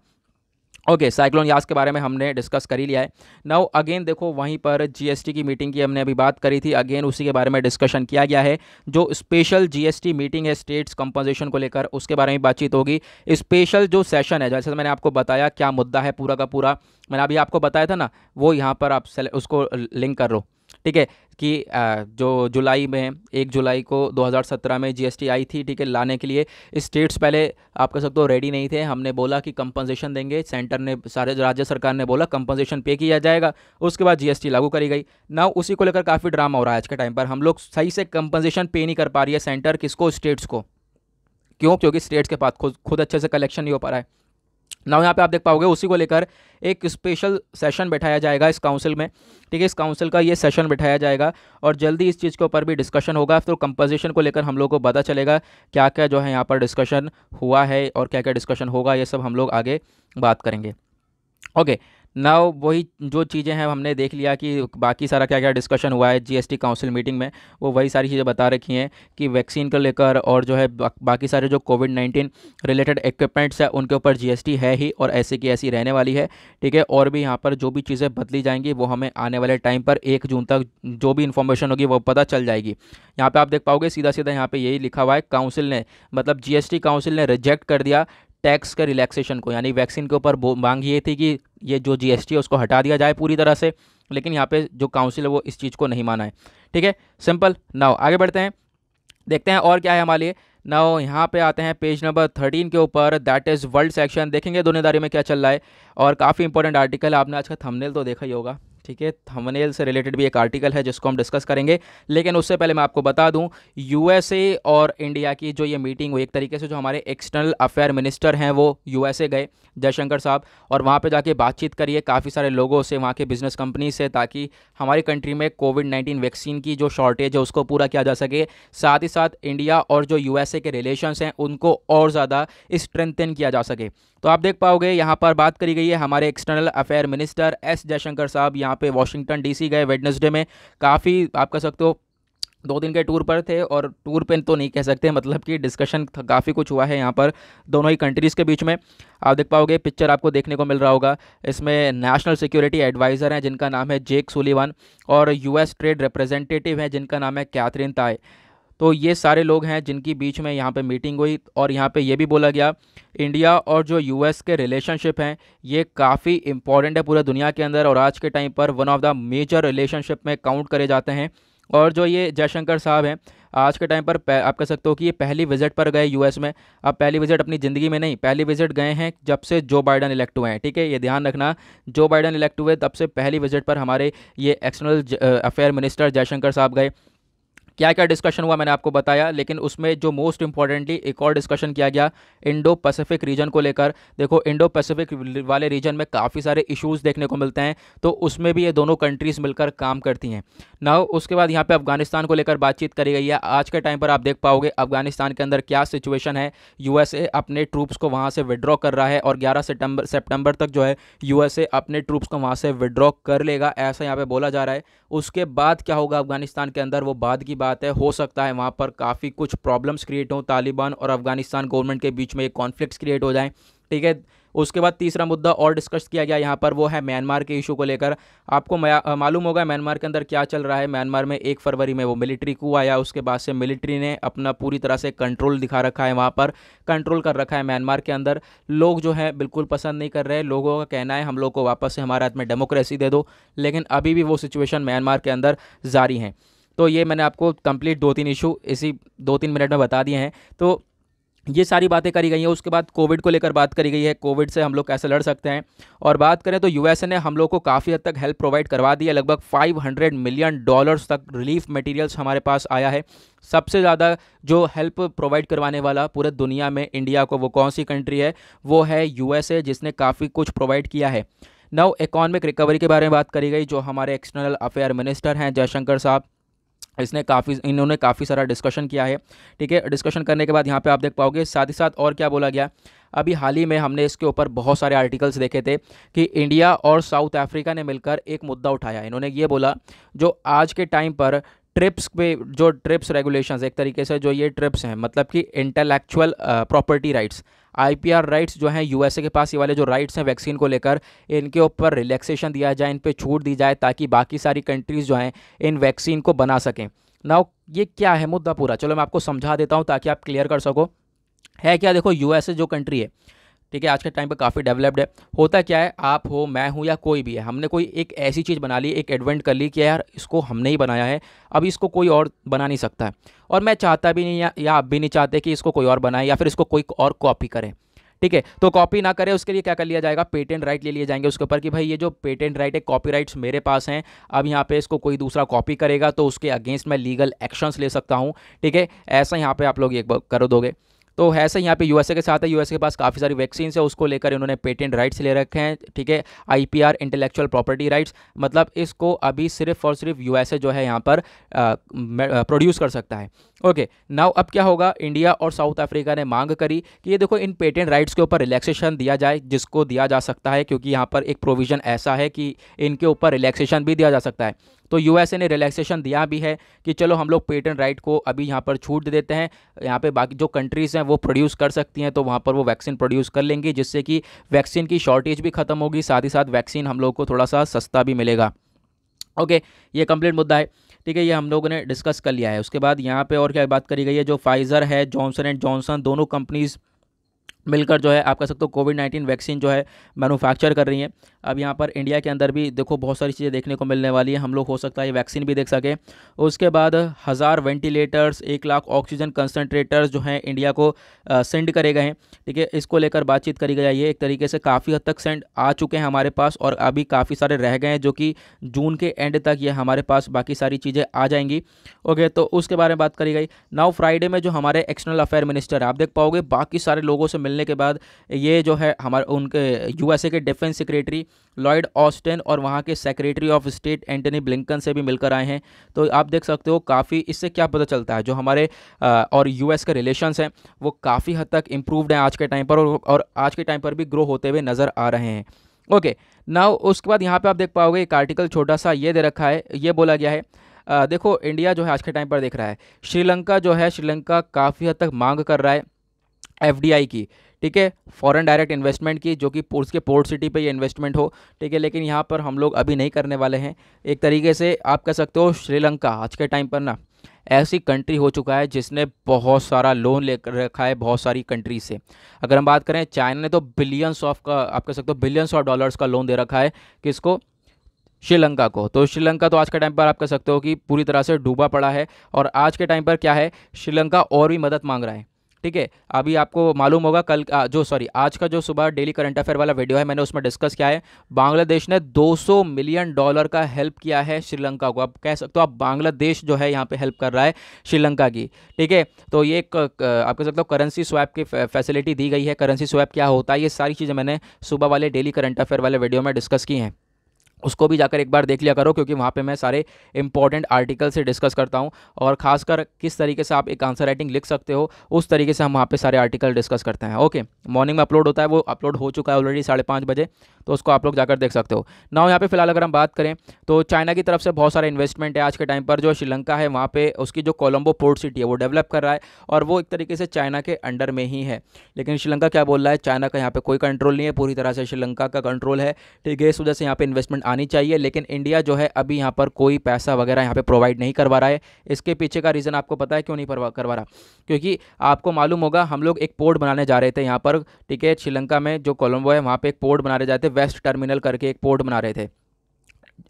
ओके, साइक्लोन यास के बारे में हमने डिस्कस कर ही लिया है। नाउ अगेन देखो वहीं पर जीएसटी की मीटिंग की हमने अभी बात करी थी, अगेन उसी के बारे में डिस्कशन किया गया है। जो स्पेशल जीएसटी मीटिंग है स्टेट्स कंपोजिशन को लेकर, उसके बारे में बातचीत होगी। स्पेशल जो सेशन है, जैसे मैंने आपको बताया क्या मुद्दा है पूरा का पूरा, मैंने अभी आपको बताया था ना, वो यहाँ पर आप उसको लिंक कर लो, ठीक है। कि जो जुलाई में 1 जुलाई को 2017 में जीएसटी आई थी, ठीक है, लाने के लिए स्टेट्स पहले आप कह सकते हो रेडी नहीं थे। हमने बोला कि कंपनसेशन देंगे, सेंटर ने, सारे राज्य सरकार ने बोला कंपनसेशन पे किया जाएगा, उसके बाद जीएसटी लागू करी गई ना। उसी को लेकर काफ़ी ड्रामा हो रहा है आज के टाइम पर। हम लोग सही से कंपनसेशन पे नहीं कर पा रही है सेंटर, किसको, स्टेट्स को। क्यों, क्योंकि स्टेट्स के पास खुद अच्छे से कलेक्शन नहीं हो पा रहा है ना। यहाँ पे आप देख पाओगे उसी को लेकर एक स्पेशल सेशन बैठाया जाएगा इस काउंसिल में, ठीक है। इस काउंसिल का ये सेशन बैठाया जाएगा और जल्दी इस चीज़ के ऊपर भी डिस्कशन होगा। तो कंपोजिशन को लेकर हम लोग को पता चलेगा क्या क्या जो है यहाँ पर डिस्कशन हुआ है और क्या क्या डिस्कशन होगा, ये सब हम लोग आगे बात करेंगे। ओके, नाउ वही जो चीज़ें हैं हमने देख लिया कि बाकी सारा क्या क्या डिस्कशन हुआ है जीएसटी काउंसिल मीटिंग में, वो वही सारी चीज़ें बता रखी हैं कि वैक्सीन को लेकर और जो है बाकी सारे जो कोविड-19 रिलेटेड इक्विपमेंट्स है उनके ऊपर जीएसटी है ही और ऐसे की ऐसी रहने वाली है, ठीक है। और भी यहाँ पर जो भी चीज़ें बदली जाएंगी वो हमें आने वाले टाइम पर 1 जून तक जो भी इन्फॉर्मेशन होगी वो पता चल जाएगी। यहाँ पर आप देख पाओगे सीधा सीधा यहाँ पर यही लिखा हुआ है, काउंसिल ने, मतलब जीएसटी काउंसिल ने रिजेक्ट कर दिया टैक्स के रिलैक्सेशन को, यानी वैक्सीन के ऊपर मांग ये थी कि ये जो जीएसटी है उसको हटा दिया जाए पूरी तरह से, लेकिन यहाँ पे जो काउंसिल है वो इस चीज़ को नहीं माना है, ठीक है। सिंपल। नाउ आगे बढ़ते हैं, देखते हैं और क्या है हमारे लिए। नाउ यहाँ पे आते हैं पेज नंबर 13 के ऊपर, दैट इज़ वर्ल्ड सेक्शन। देखेंगे दुनियादारी में क्या चल रहा है और काफ़ी इंपॉर्टेंट आर्टिकल है। आपने आज का थंबनेल तो देखा ही होगा, ठीक है। थंबनेल से रिलेटेड भी एक आर्टिकल है जिसको हम डिस्कस करेंगे, लेकिन उससे पहले मैं आपको बता दूं यूएसए और इंडिया की जो ये मीटिंग हुई, एक तरीके से जो हमारे एक्सटर्नल अफेयर मिनिस्टर हैं वो यूएसए गए, जयशंकर साहब, और वहाँ पे जाके बातचीत करिए काफ़ी सारे लोगों से, वहाँ के बिजनेस कंपनी से, ताकि हमारी कंट्री में कोविड-19 वैक्सीन की जो शॉर्टेज है उसको पूरा किया जा सके। साथ ही साथ इंडिया और जो यूएसए के रिलेशंस हैं उनको और ज़्यादा स्ट्रेंथन किया जा सके। तो आप देख पाओगे यहाँ पर बात करी गई है, हमारे external affair minister S Jaishankar साहब यहाँ पे वाशिंगटन डीसी गए वेडनेसडे में। काफ़ी आप कह सकते हो 2 दिन के टूर पर थे, और टूर पे तो नहीं कह सकते, मतलब कि डिस्कशन काफ़ी कुछ हुआ है यहाँ पर दोनों ही कंट्रीज़ के बीच में। आप देख पाओगे पिक्चर आपको देखने को मिल रहा होगा, इसमें नेशनल सिक्योरिटी एडवाइज़र हैं जिनका नाम है जेक सुलिवान, और यूएस ट्रेड रिप्रेजेंटेटिव हैं जिनका नाम है कैथरीन ताई। तो ये सारे लोग हैं जिनकी बीच में यहाँ पे मीटिंग हुई, और यहाँ पे ये भी बोला गया इंडिया और जो यूएस के रिलेशनशिप हैं ये काफ़ी इंपॉर्टेंट है पूरे दुनिया के अंदर, और आज के टाइम पर one of the major relationship में काउंट करे जाते हैं। और जो ये जयशंकर साहब हैं आज के टाइम पर आप कह सकते हो कि ये पहली विजिट पर गए यूएस में। अब पहली विजिट अपनी ज़िंदगी में नहीं, पहली विजिट गए हैं जब से जो बाइडन इलेक्ट हुए हैं, ठीक है, ये ध्यान रखना। जो बाइडन इलेक्ट हुए तब से पहली विजिट पर हमारे ये एक्सटर्नल अफेयर मिनिस्टर जयशंकर साहब गए। क्या क्या डिस्कशन हुआ मैंने आपको बताया, लेकिन उसमें जो मोस्ट इंपॉर्टेंटली एक और डिस्कशन किया गया इंडो पैसिफिक रीजन को लेकर। देखो इंडो पैसिफिक वाले रीजन में काफ़ी सारे इश्यूज देखने को मिलते हैं, तो उसमें भी ये दोनों कंट्रीज मिलकर काम करती हैं। नाउ उसके बाद यहाँ पे अफगानिस्तान को लेकर बातचीत करी गई है। आज के टाइम पर आप देख पाओगे अफगानिस्तान के अंदर क्या सिचुएशन है। यूएसए अपने ट्रूप्स को वहाँ से विड्रॉ कर रहा है और 11 सितंबर तक जो है यूएसए अपने ट्रूप्स को वहाँ से विड्रॉ कर लेगा, ऐसा यहाँ पे बोला जा रहा है। उसके बाद क्या होगा अफगानिस्तान के अंदर, वो बाद की बात है। हो सकता है वहाँ पर काफ़ी कुछ प्रॉब्लम्स क्रिएट हो, तालिबान और अफगानिस्तान गवर्नमेंट के बीच में एक कॉन्फ्लिक्ट्स क्रिएट हो जाएं, ठीक है। उसके बाद तीसरा मुद्दा और डिस्कस किया गया यहाँ पर, वो है म्यांमार के इशू को लेकर। आपको मालूम होगा म्यांमार के अंदर क्या चल रहा है। म्यांमार में 1 फरवरी में वो मिलिट्री कू आया, उसके बाद से मिलिट्री ने अपना पूरी तरह से कंट्रोल दिखा रखा है, वहाँ पर कंट्रोल कर रखा है म्यांमार के अंदर। लोग जो है बिल्कुल पसंद नहीं कर रहे, लोगों का कहना है हम लोग को वापस से हमारे हाथ में डेमोक्रेसी दे दो, लेकिन अभी भी वो सिचुएशन म्यांमार के अंदर जारी है। तो ये मैंने आपको कंप्लीट 2-3 इशू इसी 2-3 मिनट में बता दिए हैं। तो ये सारी बातें करी गई हैं। उसके बाद कोविड को लेकर बात करी गई है, कोविड से हम लोग कैसे लड़ सकते हैं। और बात करें तो यूएसए ने हम लोग को काफ़ी हद तक हेल्प प्रोवाइड करवा दी है। लगभग $500 मिलियन तक रिलीफ मटेरियल्स हमारे पास आया है। सबसे ज़्यादा जो हेल्प प्रोवाइड करवाने वाला पूरे दुनिया में इंडिया को वो कौन सी कंट्री है, वो है यूएसए, जिसने काफ़ी कुछ प्रोवाइड किया है। नाउ इकोनॉमिक रिकवरी के बारे में बात करी गई। जो हमारे एक्सटर्नल अफेयर मिनिस्टर हैं जयशंकर साहब, इन्होंने काफ़ी सारा डिस्कशन किया है, ठीक है। डिस्कशन करने के बाद यहाँ पे आप देख पाओगे साथ ही साथ और क्या बोला गया। अभी हाल ही में हमने इसके ऊपर बहुत सारे आर्टिकल्स देखे थे कि इंडिया और साउथ अफ्रीका ने मिलकर एक मुद्दा उठाया। इन्होंने ये बोला जो आज के टाइम पर ट्रिप्स पे जो ट्रिप्स रेगुलेशंस, एक तरीके से जो ये ट्रिप्स हैं मतलब कि intellectual property rights, IPR rights जो हैं यूएसए के पास, ये वाले जो राइट्स हैं वैक्सीन को लेकर, इनके ऊपर रिलैक्सेशन दिया जाए, इन पे छूट दी जाए ताकि बाकी सारी कंट्रीज़ जो हैं इन वैक्सीन को बना सकें। नाउ ये क्या है मुद्दा पूरा, चलो मैं आपको समझा देता हूँ ताकि आप क्लियर कर सको। है क्या, देखो यूएसए जो कंट्री है, ठीक है, आज के टाइम पे काफ़ी डेवलप्ड है। होता क्या है, आप हो, मैं हूँ या कोई भी है, हमने कोई एक ऐसी चीज़ बना ली, एक इन्वेंट कर ली कि यार इसको हमने ही बनाया है, अब इसको कोई और बना नहीं सकता है। और मैं चाहता भी नहीं या आप भी नहीं चाहते कि इसको कोई और बनाए या फिर इसको कोई और कॉपी करे, ठीक है। तो कॉपी ना करे उसके लिए क्या कर लिया जाएगा, पेटेंट राइट ले लिए जाएंगे उसके ऊपर कि भाई ये जो पेटेंट राइट है, कॉपी राइट्स मेरे पास हैं, अब यहाँ पे इसको कोई दूसरा कॉपी करेगा तो उसके अगेंस्ट मैं लीगल एक्शंस ले सकता हूँ, ठीक है। ऐसा यहाँ पे आप लोग ये कर दोगे। तो ऐसे यहाँ पे यूएसए के साथ है, यूएसए के पास काफ़ी सारी वैक्सीन है, उसको लेकर इन्होंने पेटेंट राइट्स ले रखे हैं, ठीक है। आईपीआर इंटेलेक्चुअल प्रॉपर्टी राइट्स, मतलब इसको अभी सिर्फ और सिर्फ यूएसए जो है यहाँ पर प्रोड्यूस कर सकता है। ओके, नाउ अब क्या होगा, इंडिया और साउथ अफ्रीका ने मांग करी कि ये देखो इन पेटेंट राइट्स के ऊपर रिलैक्सेशन दिया जाए, जिसको दिया जा सकता है क्योंकि यहाँ पर एक प्रोविज़न ऐसा है कि इनके ऊपर रिलैक्सेशन भी दिया जा सकता है। तो यूएसए ने रिलैक्सेशन दिया भी है कि चलो हम लोग पेटेंट राइट को अभी यहाँ पर छूट दे देते हैं, यहाँ पे बाकी जो कंट्रीज़ हैं वो प्रोड्यूस कर सकती हैं, तो वहाँ पर वो वैक्सीन प्रोड्यूस कर लेंगी, जिससे कि वैक्सीन की शॉर्टेज भी खत्म होगी, साथ ही साथ वैक्सीन हम लोग को थोड़ा सा सस्ता भी मिलेगा। ओके, ये कंप्लीट मुद्दा है, ठीक है, ये हम लोगों ने डिस्कस कर लिया है। उसके बाद यहाँ पे और क्या बात करी गई है, जो फाइज़र है, जॉनसन एंड जॉनसन, दोनों कंपनीज़ मिलकर जो है आप कह सकते हो कोविड-19 वैक्सीन जो है मैन्युफैक्चर कर रही हैं। अब यहाँ पर इंडिया के अंदर भी देखो बहुत सारी चीज़ें देखने को मिलने वाली है, हम लोग हो सकता है ये वैक्सीन भी देख सकें। उसके बाद 1000 वेंटिलेटर्स, 1 लाख ऑक्सीजन कंसनट्रेटर्स जो हैं इंडिया को सेंड करे गए हैं, ठीक है। इसको लेकर बातचीत करी गई है, ये एक तरीके से काफ़ी हद तक सेंड आ चुके हैं हमारे पास और अभी काफ़ी सारे रह गए हैं जो कि जून के एंड तक ये हमारे पास बाकी सारी चीज़ें आ जाएंगी। ओके, तो उसके बारे में बात करी गई। नाउ फ्राइडे में जो हमारे एक्सटर्नल अफेयर मिनिस्टर है, आप देख पाओगे बाकी सारे लोगों से मिलने के बाद ये जो है हमारे उनके यूएसए के डिफेंस सेक्रेटरी लॉयड ऑस्टिन और वहाँ के secretary of state Antony Blinken से भी मिलकर आए हैं। तो आप देख सकते हो काफ़ी, इससे क्या पता चलता है जो हमारे और यूएस के रिलेशंस हैं वो काफ़ी हद तक इम्प्रूव्ड हैं आज के टाइम पर और आज के टाइम पर भी ग्रो होते हुए नज़र आ रहे हैं। ओके, नाउ उसके बाद यहाँ पे आप देख पाओगे एक आर्टिकल छोटा सा ये दे रखा है, ये बोला गया है देखो इंडिया जो है आज के टाइम पर देख रहा है श्रीलंका जो है, श्रीलंका काफ़ी हद तक मांग कर रहा है एफडीआई की, ठीक है, फॉरेन डायरेक्ट इन्वेस्टमेंट की, जो कि उसके पोर्ट सिटी पे ये इन्वेस्टमेंट हो, ठीक है। लेकिन यहाँ पर हम लोग अभी नहीं करने वाले हैं। एक तरीके से आप कह सकते हो श्रीलंका आज के टाइम पर ना ऐसी कंट्री हो चुका है जिसने बहुत सारा लोन लेकर रखा है बहुत सारी कंट्री से। अगर हम बात करें चाइना ने तो बिलियंस ऑफ का आप कह सकते हो बिलियंस ऑफ डॉलर्स का लोन दे रखा है किसको, श्रीलंका को। तो श्रीलंका तो आज के टाइम पर आप कह सकते हो कि पूरी तरह से डूबा पड़ा है, और आज के टाइम पर क्या है, श्रीलंका और भी मदद मांग रहा है। ठीक है, अभी आपको मालूम होगा कल आज का जो सुबह डेली करंट अफेयर वाला वीडियो है, मैंने उसमें डिस्कस किया है, बांग्लादेश ने $200 मिलियन का हेल्प किया है श्रीलंका को। आप कह सकते हो आप बांग्लादेश जो है यहाँ पे हेल्प कर रहा है श्रीलंका की। ठीक है, तो ये एक आप कह सकते हो करेंसी स्वैप की फैसिलिटी दी गई है। करेंसी स्वैप क्या होता है, ये सारी चीज़ें मैंने सुबह वाले डेली करंट अफेयर वाले वीडियो में डिस्कस की हैं, उसको भी जाकर एक बार देख लिया करो, क्योंकि वहाँ पे मैं सारे इंपॉर्टेंट आर्टिकल से डिस्कस करता हूँ, और खासकर किस तरीके से आप एक आंसर राइटिंग लिख सकते हो उस तरीके से हम वहाँ पे सारे आर्टिकल डिस्कस करते हैं। ओके, मॉर्निंग में अपलोड होता है, वो अपलोड हो चुका है ऑलरेडी 5:30 बजे, तो उसको आप लोग जाकर देख सकते हो। नाउ यहाँ पे फिलहाल अगर हम बात करें तो चाइना की तरफ से बहुत सारा इन्वेस्टमेंट है आज के टाइम पर। जो श्रीलंका है वहाँ पे उसकी जो कोलंबो पोर्ट सिटी है वो डेवलप कर रहा है, और वो एक तरीके से चाइना के अंडर में ही है। लेकिन श्रीलंका क्या बोल रहा है, चाइना का यहाँ पे कोई कंट्रोल नहीं है, पूरी तरह से श्रीलंका का कंट्रोल है। ठीक है, इस वजह से यहाँ पे इन्वेस्टमेंट आनी चाहिए, लेकिन इंडिया जो है अभी यहाँ पर कोई पैसा वगैरह यहाँ पे प्रोवाइड नहीं करवा रहा है। इसके पीछे का रीज़न आपको पता है क्यों नहीं करवा रहा, क्योंकि आपको मालूम होगा हम लोग एक पोर्ट बनाने जा रहे थे यहाँ पर। ठीक है, श्रीलंका में जो कोलंबो है वहाँ पे एक पोर्ट बना रहे जाते, वेस्ट टर्मिनल करके एक पोर्ट बना रहे थे।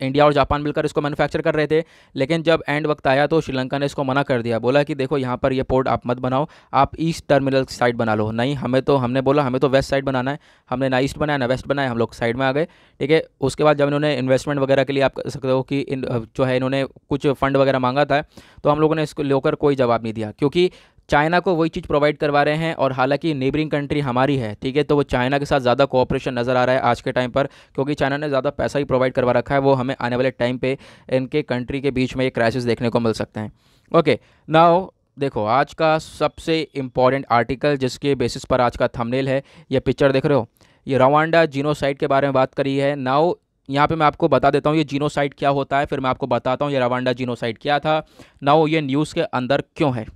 इंडिया और जापान मिलकर इसको मैन्युफैक्चर कर रहे थे, लेकिन जब एंड वक्त आया तो श्रीलंका ने इसको मना कर दिया, बोला कि देखो यहाँ पर ये पोर्ट आप मत बनाओ, आप ईस्ट टर्मिनल साइड बना लो। नहीं, हमने बोला हमें तो वेस्ट साइड बनाना है, हमने ना ईस्ट बनाया ना वेस्ट बनाया, हम लोग साइड में आ गए। ठीक है, उसके बाद जब इन्होंने इन्वेस्टमेंट वगैरह के लिए आप कह सकते हो कि जो है इन्होंने कुछ फंड वगैरह मांगा था, तो हम लोगों ने इसको लेकर कोई जवाब नहीं दिया, क्योंकि चाइना को वही चीज़ प्रोवाइड करवा रहे हैं, और हालांकि नेबरिंग कंट्री हमारी है। ठीक है, तो वो चाइना के साथ ज़्यादा कोऑपरेशन नज़र आ रहा है आज के टाइम पर, क्योंकि चाइना ने ज़्यादा पैसा ही प्रोवाइड करवा रखा है। वो हमें आने वाले टाइम पे इनके कंट्री के बीच में एक क्राइसिस देखने को मिल सकते हैं। ओके, नाउ देखो आज का सबसे इम्पॉर्टेंट आर्टिकल जिसके बेसिस पर आज का थंबनेल है, ये पिक्चर देख रहे हो, ये रवांडा जीनोसाइड के बारे में बात करी है। नाउ यहाँ पे मैं आपको बता देता हूँ ये जीनोसाइड क्या होता है, फिर मैं आपको बताता हूँ ये रवांडा जीनोसाइड क्या था, नाउ ये न्यूज़ के अंदर क्यों है।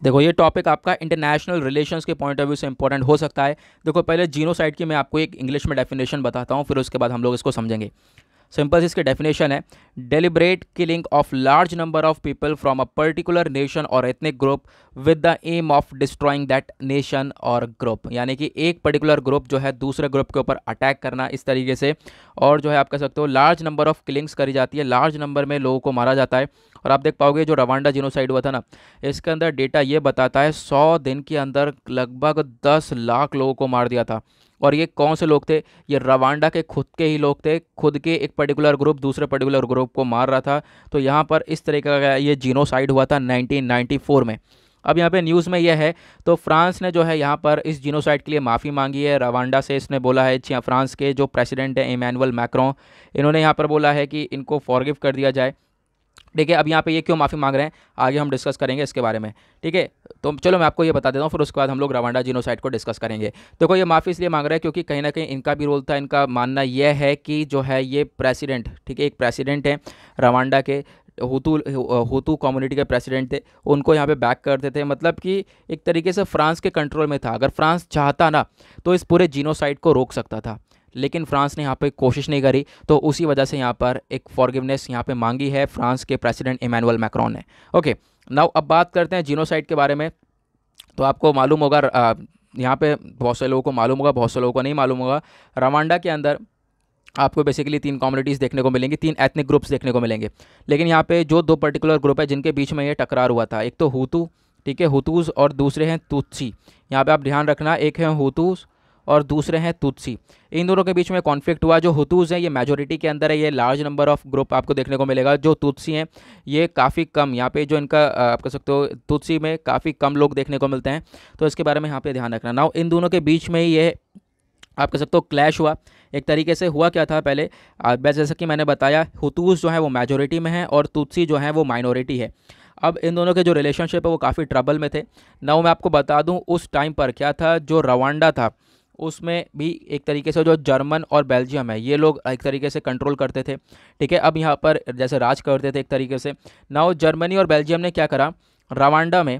देखो, ये टॉपिक आपका इंटरनेशनल रिलेशंस के पॉइंट ऑफ व्यू से इंपॉर्टेंट हो सकता है। देखो, पहले जीनोसाइड की मैं आपको एक इंग्लिश में डेफिनेशन बताता हूँ, फिर उसके बाद हम लोग इसको समझेंगे। सिंपल सी इसकी डेफिनेशन है, deliberate killing of large number of people from a particular nation और ethnic group with the aim of destroying that nation और ग्रुप। यानी कि एक पर्टिकुलर ग्रुप जो है दूसरे ग्रुप के ऊपर अटैक करना इस तरीके से, और जो है आप कह सकते हो लार्ज नंबर ऑफ किलिंग्स करी जाती है, लार्ज नंबर में लोगों को मारा जाता है। और आप देख पाओगे जो रवांडा जीनोसाइड हुआ था ना, इसके अंदर डेटा ये बताता है 100 दिन के अंदर लगभग 10 लाख लोगों को मार दिया था। और ये कौन से लोग थे, ये रवांडा के खुद के ही लोग थे, खुद के एक पर्टिकुलर ग्रुप दूसरे पर्टिकुलर ग्रुप को मार रहा था। तो यहाँ पर इस तरीके का ये जीनोसाइड हुआ था 1994 में। अब यहाँ पे न्यूज़ में यह है, तो फ्रांस ने जो है यहाँ पर इस जीनोसाइड के लिए माफ़ी मांगी है रवांडा से। इसने बोला है, फ्रांस के जो प्रेसिडेंट है इमैनुअल मैक्रों, इन्होंने यहाँ पर बोला है कि इनको फॉरगिव कर दिया जाए। ठीक है, अब यहाँ पे ये क्यों माफ़ी मांग रहे हैं आगे हम डिस्कस करेंगे इसके बारे में। ठीक है, तो चलो मैं आपको ये बता देता हूँ, फिर उसके बाद हम लोग रवांडा जीनोसाइड को डिस्कस करेंगे। देखो, ये माफ़ी इसलिए मांग रहे हैं क्योंकि कहीं ना कहीं इनका भी रोल था। इनका मानना यह है कि जो है ये प्रेसिडेंट, ठीक है, एक प्रेसिडेंट है रवांडा के, हुतू कम्युनिटी के प्रेसिडेंट थे, उनको यहाँ पे बैक करते थे। मतलब कि एक तरीके से फ्रांस के कंट्रोल में था। अगर फ्रांस चाहता ना तो इस पूरे जीनोसाइड को रोक सकता था, लेकिन फ्रांस ने यहाँ पे कोशिश नहीं करी, तो उसी वजह से यहाँ पर एक फॉरगिवनेस यहाँ पे मांगी है फ्रांस के प्रेसिडेंट इमैनुअल मैक्रोन ने। ओके, नाउ अब बात करते हैं जीनोसाइड के बारे में। तो आपको मालूम होगा, यहाँ पे बहुत से लोगों को मालूम होगा, बहुत से लोगों को नहीं मालूम होगा, रवांडा के अंदर आपको बेसिकली 3 कम्युनिटीज़ देखने को मिलेंगी, 3 एथनिक ग्रुप्स देखने को मिलेंगे। लेकिन यहाँ पे जो 2 पर्टिकुलर ग्रुप है जिनके बीच में ये टकरार हुआ था, एक तो हुतू, ठीक है, हुतूस, और दूसरे हैं तुत्सी। यहाँ पे आप ध्यान रखना, एक है हुतूस और दूसरे हैं तुत्सी। इन दोनों के बीच में कॉन्फ्लिक्ट हुआ। जो हुतूस हैं ये मेजोरिटी के अंदर है, ये लार्ज नंबर ऑफ ग्रुप आपको देखने को मिलेगा। जो तुत्सी हैं ये काफ़ी कम, यहाँ पे जो इनका आप कह सकते हो तुत्सी में काफ़ी कम लोग देखने को मिलते हैं। तो इसके बारे में यहाँ पे ध्यान रखना। नाउ इन दोनों के बीच में ये आप कह सकते हो क्लैश हुआ। एक तरीके से हुआ क्या था पहले, जैसा कि मैंने बताया, हुतूस जो है वो मेजोरिटी में है और तुत्सी जो है वो माइनॉरिटी है। अब इन दोनों के जो रिलेशनशिप है वो काफ़ी ट्रबल में थे। नाउ मैं आपको बता दूं उस टाइम पर क्या था, जो रवांडा था उसमें भी एक तरीके से जो जर्मन और बेल्जियम है ये लोग एक तरीके से कंट्रोल करते थे। ठीक है, अब यहाँ पर जैसे राज करते थे एक तरीके से। नाउ जर्मनी और बेल्जियम ने क्या करा, रवांडा में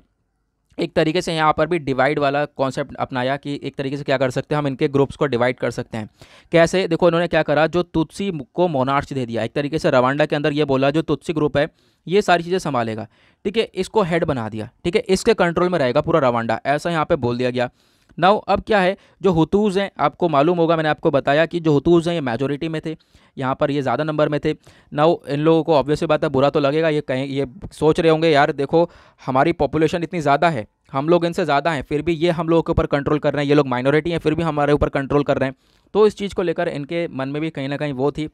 एक तरीके से यहाँ पर भी डिवाइड वाला कॉन्सेप्ट अपनाया कि एक तरीके से क्या कर सकते हैं हम, इनके ग्रुप्स को डिवाइड कर सकते हैं। कैसे, देखो इन्होंने क्या करा, जो तुत्सी को मोनार्च दे दिया। एक तरीके से रवांडा के अंदर ये बोला जो तुत्सी ग्रुप है ये सारी चीज़ें संभालेगा। ठीक है, इसको हेड बना दिया। ठीक है, इसके कंट्रोल में रहेगा पूरा रवांडा, ऐसा यहाँ पे बोल दिया गया। नाउ अब क्या है, जो हुतूज़ हैं, आपको मालूम होगा, मैंने आपको बताया कि जो हुतूज़ हैं ये मेजोरिटी में थे, यहाँ पर ये ज़्यादा नंबर में थे। नाउ इन लोगों को ऑब्वियस सी बात है बुरा तो लगेगा, ये कहें, ये सोच रहे होंगे यार देखो हमारी पॉपुलेशन इतनी ज़्यादा है, हम लोग इनसे ज़्यादा हैं, फिर भी ये हम लोगों के ऊपर कंट्रोल कर रहे हैं, ये लोग माइनॉरिटी हैं फिर भी हमारे ऊपर कंट्रोल कर रहे हैं। तो इस चीज़ को लेकर इनके मन में भी कहीं ना कहीं वो थी,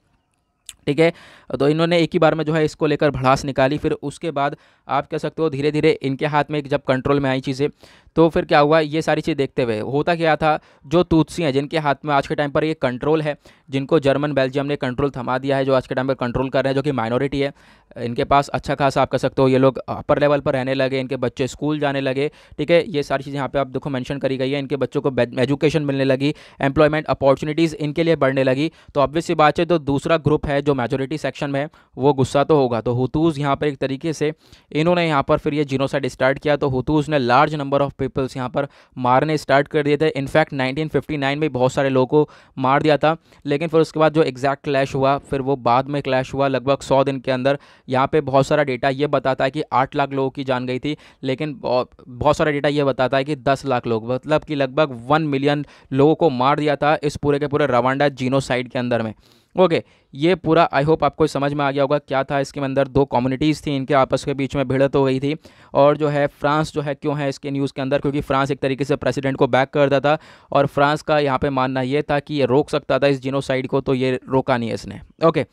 ठीक है। तो इन्होंने एक ही बार में जो है इसको लेकर भड़ास निकाली। फिर उसके बाद आप कह सकते हो धीरे धीरे इनके हाथ में जब कंट्रोल में आई चीज़ें, तो फिर क्या हुआ, ये सारी चीज़ देखते हुए होता क्या था, जो तूत्सी हैं जिनके हाथ में आज के टाइम पर ये कंट्रोल है, जिनको जर्मन बेल्जियम ने कंट्रोल थमा दिया है, जो आज के टाइम पर कंट्रोल कर रहे हैं, जो कि माइनॉरिटी है, इनके पास अच्छा खासा आप कह सकते हो ये लोग अपर लेवल पर रहने लगे, इनके बच्चे स्कूल जाने लगे, ठीक है। ये सारी चीज़ें यहाँ पे आप देखो मेंशन करी गई है, इनके बच्चों को एजुकेशन मिलने लगी, एम्प्लॉयमेंट अपॉर्चुनिटीज़ इनके लिए बढ़ने लगी। तो ऑब्वियस सी बात है, तो दूसरा ग्रुप है जो मेजोरिटी सेक्शन में है वो गुस्सा तो होगा। तो हुतूज़ यहाँ पर एक तरीके से इन्होंने यहाँ पर फिर ये जीनोसाइड स्टार्ट किया। तो हुतूज़ ने लार्ज नंबर ऑफ पीपल्स यहाँ पर मारने स्टार्ट कर दिए थे। इनफैक्ट 1959 में बहुत सारे लोगों को मार दिया था, लेकिन फिर उसके बाद जो एग्जैक्ट क्लैश हुआ, फिर वो बाद में क्लैश हुआ लगभग 100 दिन के अंदर। यहाँ पे बहुत सारा डेटा ये बताता है कि 8 लाख लोगों की जान गई थी, लेकिन बहुत सारा डेटा ये बताता है कि 10 लाख लोग, मतलब कि लगभग 1 मिलियन लोगों को मार दिया था इस पूरे के पूरे रवांडा जीनोसाइड के अंदर में। ओके, ये पूरा आई होप आपको समझ में आ गया होगा क्या था इसके अंदर। दो कम्युनिटीज़ थी, इनके आपस के बीच में भिड़त हो गई थी। और जो है फ्रांस जो है क्यों है इसके न्यूज़ के अंदर, क्योंकि फ्रांस एक तरीके से प्रेसिडेंट को बैक करता था, और फ्रांस का यहाँ पे मानना ये था कि ये रोक सकता था इस जीनोसाइड को, तो ये रोका नहीं है इसने। ओके,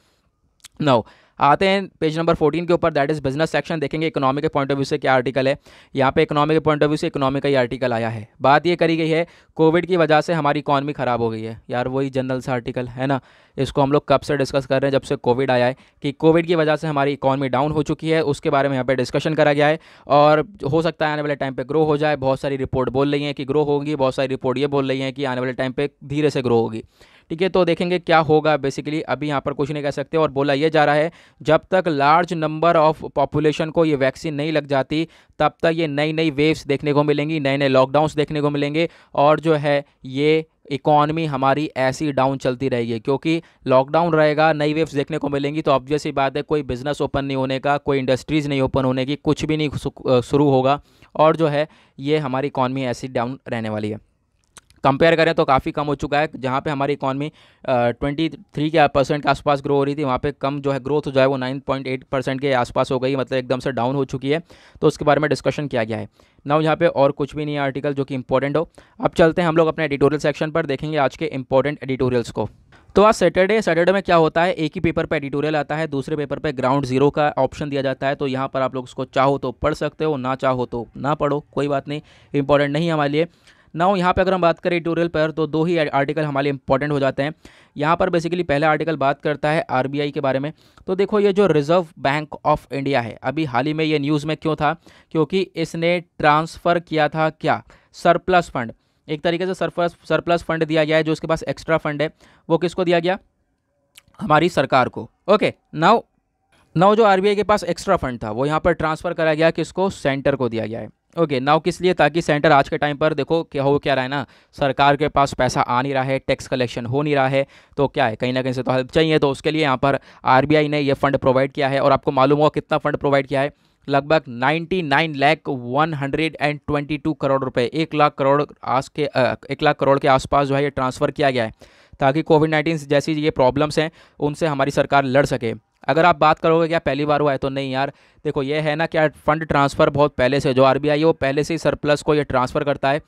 नाउ आते हैं पेज नंबर 14 के ऊपर, दैट इज़ बिजनेस सेक्शन। देखेंगे इकोनॉमी के पॉइंट ऑफ व्यू से क्या आर्टिकल है। यहाँ पे इकोनॉमी के पॉइंट ऑफ व्यू से इकोनॉमी का ही आर्टिकल आया है। बात ये करी गई है कोविड की वजह से हमारी इकॉनमी ख़राब हो गई है। यार वही जनरल सा आर्टिकल है ना, इसको हम लोग कब से डिस्कस कर रहे हैं, जब से कोविड आया है, कि कोविड की वजह से हमारी इकॉनमी डाउन हो चुकी है, उसके बारे में यहाँ पे डिस्कशन करा गया है। और हो सकता है आने वाले टाइम पे ग्रो हो जाए। बहुत सारी रिपोर्ट बोल रही हैं कि ग्रो होगी, बहुत सारी रिपोर्ट ये बोल रही हैं कि आने वाले टाइम पे धीरे से ग्रो होगी, ठीक है। तो देखेंगे क्या होगा। बेसिकली अभी यहाँ पर कुछ नहीं कह सकते। और बोला ये जा रहा है जब तक लार्ज नंबर ऑफ पॉपुलेशन को ये वैक्सीन नहीं लग जाती, तब तक ये नई नई वेव्स देखने को मिलेंगी, नए नए लॉकडाउन्स देखने को मिलेंगे, और जो है ये इकॉनमी हमारी ऐसी डाउन चलती रहेगी। क्योंकि लॉकडाउन रहेगा, नई वेव्स देखने को मिलेंगी, तो ऑब्वियस ही बात है कोई बिजनेस ओपन नहीं होने का, कोई इंडस्ट्रीज़ नहीं ओपन होने की, कुछ भी नहीं शुरू होगा, और जो है ये हमारी इकॉनमी ऐसी डाउन रहने वाली है। कंपेयर करें तो काफ़ी कम हो चुका है। जहाँ पे हमारी इकॉनमी 23% के आसपास ग्रो हो रही थी, वहाँ पे कम जो है ग्रोथ जो है वो 9.8% के आसपास हो गई, मतलब एकदम से डाउन हो चुकी है। तो उसके बारे में डिस्कशन किया गया है। नाउ यहाँ पे और कुछ भी नहीं है आर्टिकल जो कि इंपॉर्टेंट हो। अब चलते हैं हम लोग अपने एडिटोरियल सेक्शन पर, देखेंगे आज के इंपॉर्टेंट एडिटोरियल्स को। तो आज सैटरडे में क्या होता है, एक ही पेपर पे एडिटोरियल आता है, दूसरे पेपर पे ग्राउंड जीरो का ऑप्शन दिया जाता है। तो यहाँ पर आप लोग उसको चाहो तो पढ़ सकते हो, ना चाहो तो ना पढ़ो, कोई बात नहीं, इंपॉर्टेंट नहीं है हमारे लिए। नाउ यहाँ पे अगर हम बात करें एडिटोरियल पर, तो दो ही आर्टिकल हमारे लिए इंपॉर्टेंट हो जाते हैं। यहाँ पर बेसिकली पहला आर्टिकल बात करता है आरबीआई के बारे में। तो देखो ये जो रिजर्व बैंक ऑफ इंडिया है, अभी हाल ही में ये न्यूज़ में क्यों था, क्योंकि इसने ट्रांसफ़र किया था क्या, सरप्लस फंड। एक तरीके से सरप्लस फंड दिया गया है, जो उसके पास एक्स्ट्रा फंड है वो किसको दिया गया, हमारी सरकार को। ओके, नाउ जो आरबीआई के पास एक्स्ट्रा फंड था वो यहाँ पर ट्रांसफ़र करा गया, किसको, सेंटर को दिया गया है। ओके, नाउ किस लिए, ताकि सेंटर आज के टाइम पर देखो क्या रहा है ना, सरकार के पास पैसा आ नहीं रहा है, टैक्स कलेक्शन हो नहीं रहा है, तो क्या है कहीं ना कहीं से तो हेल्प चाहिए। तो उसके लिए यहाँ पर आरबीआई ने ये फंड प्रोवाइड किया है। और आपको मालूम होगा कितना फंड प्रोवाइड किया है, लगभग 99,122 करोड़ रुपए, 1 लाख करोड़ के आसपास जो है ये ट्रांसफ़र किया गया है, ताकि कोविड-19 जैसी ये प्रॉब्लम्स हैं उनसे हमारी सरकार लड़ सके। अगर आप बात करोगे क्या पहली बार हुआ है, तो नहीं यार, देखो ये है ना क्या, फंड ट्रांसफ़र बहुत पहले से, जो आरबीआई है वो पहले से ही सरप्लस को ये ट्रांसफ़र करता है।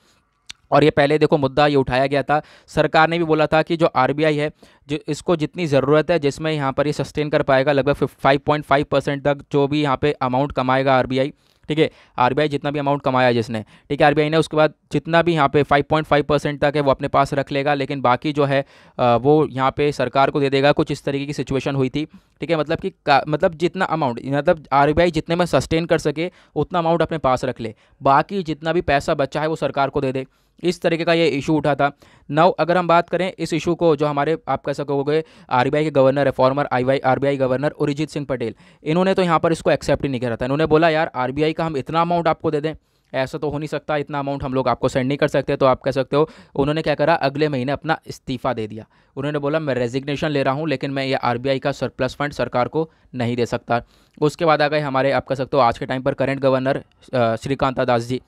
और ये पहले देखो मुद्दा ये उठाया गया था, सरकार ने भी बोला था कि जो आरबीआई है, जो इसको जितनी ज़रूरत है, जिसमें यहाँ पर ये सस्टेन कर पाएगा लगभग 5.5% तक जो भी यहाँ पे अमाउंट कमाएगा आरबीआई, ठीक है, आरबीआई जितना भी अमाउंट कमाया जिसने, ठीक है, आरबीआई ने उसके बाद जितना भी यहाँ पे 5.5% तक है वो अपने पास रख लेगा, लेकिन बाकी जो है वो यहाँ पे सरकार को दे देगा। कुछ इस तरीके की सिचुएशन हुई थी, ठीक है, मतलब कि मतलब जितना अमाउंट, मतलब आरबीआई जितने में सस्टेन कर सके उतना अमाउंट अपने पास रख ले, बाकी जितना भी पैसा बचा है वो सरकार को दे दे। इस तरीके का ये इशू उठा था। नाउ अगर हम बात करें इस इशू को, जो हमारे आप कह सकोगे आरबीआई के गवर्नर है, farmer RBI governor Urjit Singh Patel, इन्होंने तो यहाँ पर इसको एक्सेप्ट ही नहीं करा था। इन्होंने बोला यार आरबीआई का हम इतना अमाउंट आपको दे दें, ऐसा तो हो नहीं सकता, इतना अमाउंट हम लोग आपको सेंड नहीं कर सकते। तो आप कह सकते हो उन्होंने क्या करा, अगले महीने अपना इस्तीफ़ा दे दिया। उन्होंने बोला मैं रेजिग्नेशन ले रहा हूँ, लेकिन मैं ये आरबीआई का सरप्लस फंड सरकार को नहीं दे सकता। उसके बाद आ गए हमारे आप कह सकते हो आज के टाइम पर करेंट गवर्नर श्रीकांता दास जी।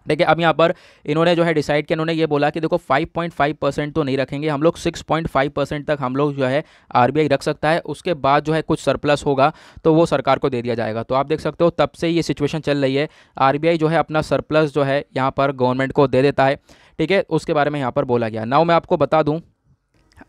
ठीक है। अब यहाँ पर इन्होंने जो है डिसाइड किया, इन्होंने ये बोला कि देखो 5.5% तो नहीं रखेंगे हम लोग, 6.5% तक हम लोग जो है आरबीआई रख सकता है, उसके बाद जो है कुछ सरप्लस होगा तो वो सरकार को दे दिया जाएगा। तो आप देख सकते हो तब से ये सिचुएशन चल रही है, आरबीआई जो है अपना सरप्लस जो है यहाँ पर गवर्नमेंट को दे देता है। ठीक है, उसके बारे में यहाँ पर बोला गया। नाउ मैं आपको बता दूँ,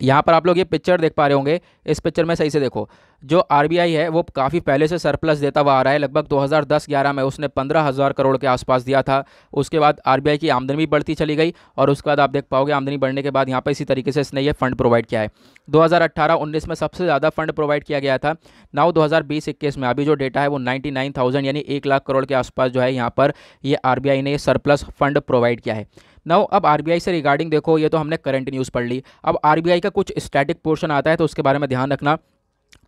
यहाँ पर आप लोग ये पिक्चर देख पा रहे होंगे, इस पिक्चर में सही से देखो, जो आरबीआई है वो काफ़ी पहले से सरप्लस देता हुआ आ रहा है। लगभग 2010-11 में उसने 15,000 करोड़ के आसपास दिया था। उसके बाद आरबीआई की आमदनी भी बढ़ती चली गई और उसके बाद आप देख पाओगे आमदनी बढ़ने के बाद यहाँ पर इसी तरीके से इसने ये फंड प्रोवाइड किया है। 2018-19 में सबसे ज़्यादा फंड प्रोवाइड किया गया था। नाउ 2020-21 में अभी जो डेटा है वो 99,000 यानी 1 लाख करोड़ के आसपास जो है यहाँ पर ये आरबीआई ने सरप्लस फंड प्रोवाइड किया है। नाउ अब आरबीआई से रिगार्डिंग देखो, ये तो हमने करंट न्यूज़ पढ़ ली। अब आरबीआई का कुछ स्टैटिक पोर्शन आता है तो उसके बारे में ध्यान रखना।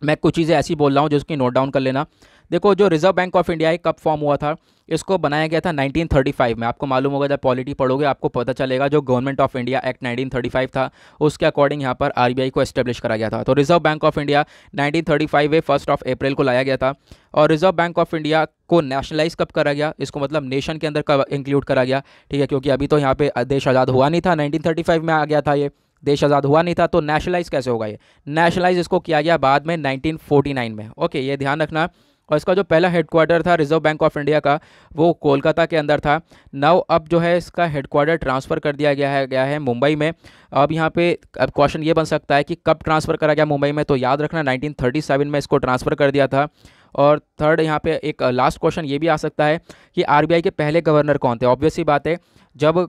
मैं कुछ चीज़ें ऐसी बोल रहा हूँ जिसकी नोट डाउन कर लेना। देखो, जो रिजर्व बैंक ऑफ इंडिया है कब फॉर्म हुआ था, इसको बनाया गया था 1935 में। आपको मालूम होगा, जब पॉलिटी पढ़ोगे आपको पता चलेगा, जो गवर्नमेंट ऑफ इंडिया एक्ट 1935 था उसके अकॉर्डिंग यहाँ पर आरबीआई को एस्टेब्लिश करा गया था। तो रिजर्व बैंक ऑफ इंडिया 1935 में 1 अप्रैल को लाया गया था। और रिजर्व बैंक ऑफ इंडिया को नेशनलाइज कब करा गया, इसको मतलब नेशन के अंदर कब इंक्लूड करा गया। ठीक है, क्योंकि अभी तो यहाँ पे देश आज़ाद हुआ नहीं था, 1935 में आ गया था, ये देश आज़ाद हुआ नहीं था, तो नेशनलाइज कैसे होगा। ये नेशनलाइज इसको किया गया बाद में 1949 में। ओके, ये ध्यान रखना। और इसका जो पहला हेडक्वार्टर था रिजर्व बैंक ऑफ इंडिया का, वो कोलकाता के अंदर था। नाउ अब जो है इसका हेडक्वार्टर ट्रांसफ़र कर दिया गया है मुंबई में। अब यहाँ पे अब क्वेश्चन ये बन सकता है कि कब ट्रांसफ़र करा गया मुंबई में, तो याद रखना 1937 में इसको ट्रांसफ़र कर दिया था। और थर्ड यहाँ पे एक लास्ट क्वेश्चन ये भी आ सकता है कि आरबीआई के पहले गवर्नर कौन थे। ऑब्वियस सी बात है, जब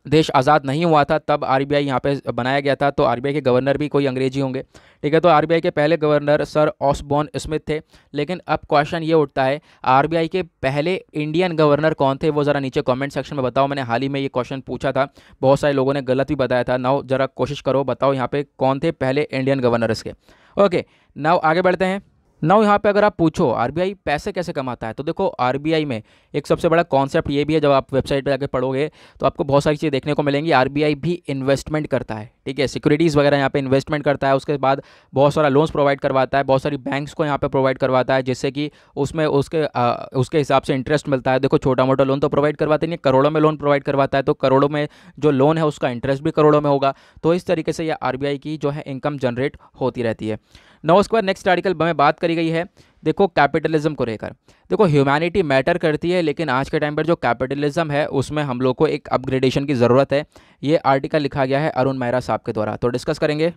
देश आज़ाद नहीं हुआ था तब आरबीआई यहाँ पे बनाया गया था, तो आरबीआई के गवर्नर भी कोई अंग्रेजी होंगे। ठीक है, तो आरबीआई के पहले गवर्नर सर ऑसबॉर्न स्मिथ थे। लेकिन अब क्वेश्चन ये उठता है, आरबीआई के पहले इंडियन गवर्नर कौन थे, वो ज़रा नीचे कमेंट सेक्शन में बताओ। मैंने हाल ही में ये क्वेश्चन पूछा था, बहुत सारे लोगों ने गलत भी बताया था। नाउ ज़रा कोशिश करो, बताओ यहाँ पे कौन थे पहले इंडियन गवर्नर इसके। ओके, नाउ आगे बढ़ते हैं। नाउ यहाँ पे अगर आप पूछो आरबीआई पैसे कैसे कमाता है, तो देखो आरबीआई में एक सबसे बड़ा कॉन्सेप्ट ये भी है, जब आप वेबसाइट पे जाके पढ़ोगे तो आपको बहुत सारी चीज़ें देखने को मिलेंगी। आरबीआई भी इन्वेस्टमेंट करता है, ठीक है, सिक्योरिटीज़ वगैरह यहाँ पे इन्वेस्टमेंट करता है। उसके बाद बहुत सारा लोन्स प्रोवाइड करवाता है, बहुत सारी बैंक्स को यहाँ पे प्रोवाइड करवाता है, जिससे कि उसमें उसके हिसाब से इंटरेस्ट मिलता है। देखो, छोटा मोटा लोन तो प्रोवाइड करवाते नहीं, करोड़ों में लोन प्रोवाइड करवाता है, तो करोड़ों में जो लोन है उसका इंटरेस्ट भी करोड़ों में होगा। तो इस तरीके से यह आरबीआई की जो है इनकम जनरेट होती रहती है। नौ उसके बाद नेक्स्ट आर्टिकल में बात करी गई है, देखो कैपिटलिज्म को लेकर। देखो, ह्यूमैनिटी मैटर करती है, लेकिन आज के टाइम पर जो कैपिटलिज्म है उसमें हम लोग को एक अपग्रेडेशन की ज़रूरत है। ये आर्टिकल लिखा गया है अरुण मेहरा साहब के द्वारा, तो डिस्कस करेंगे।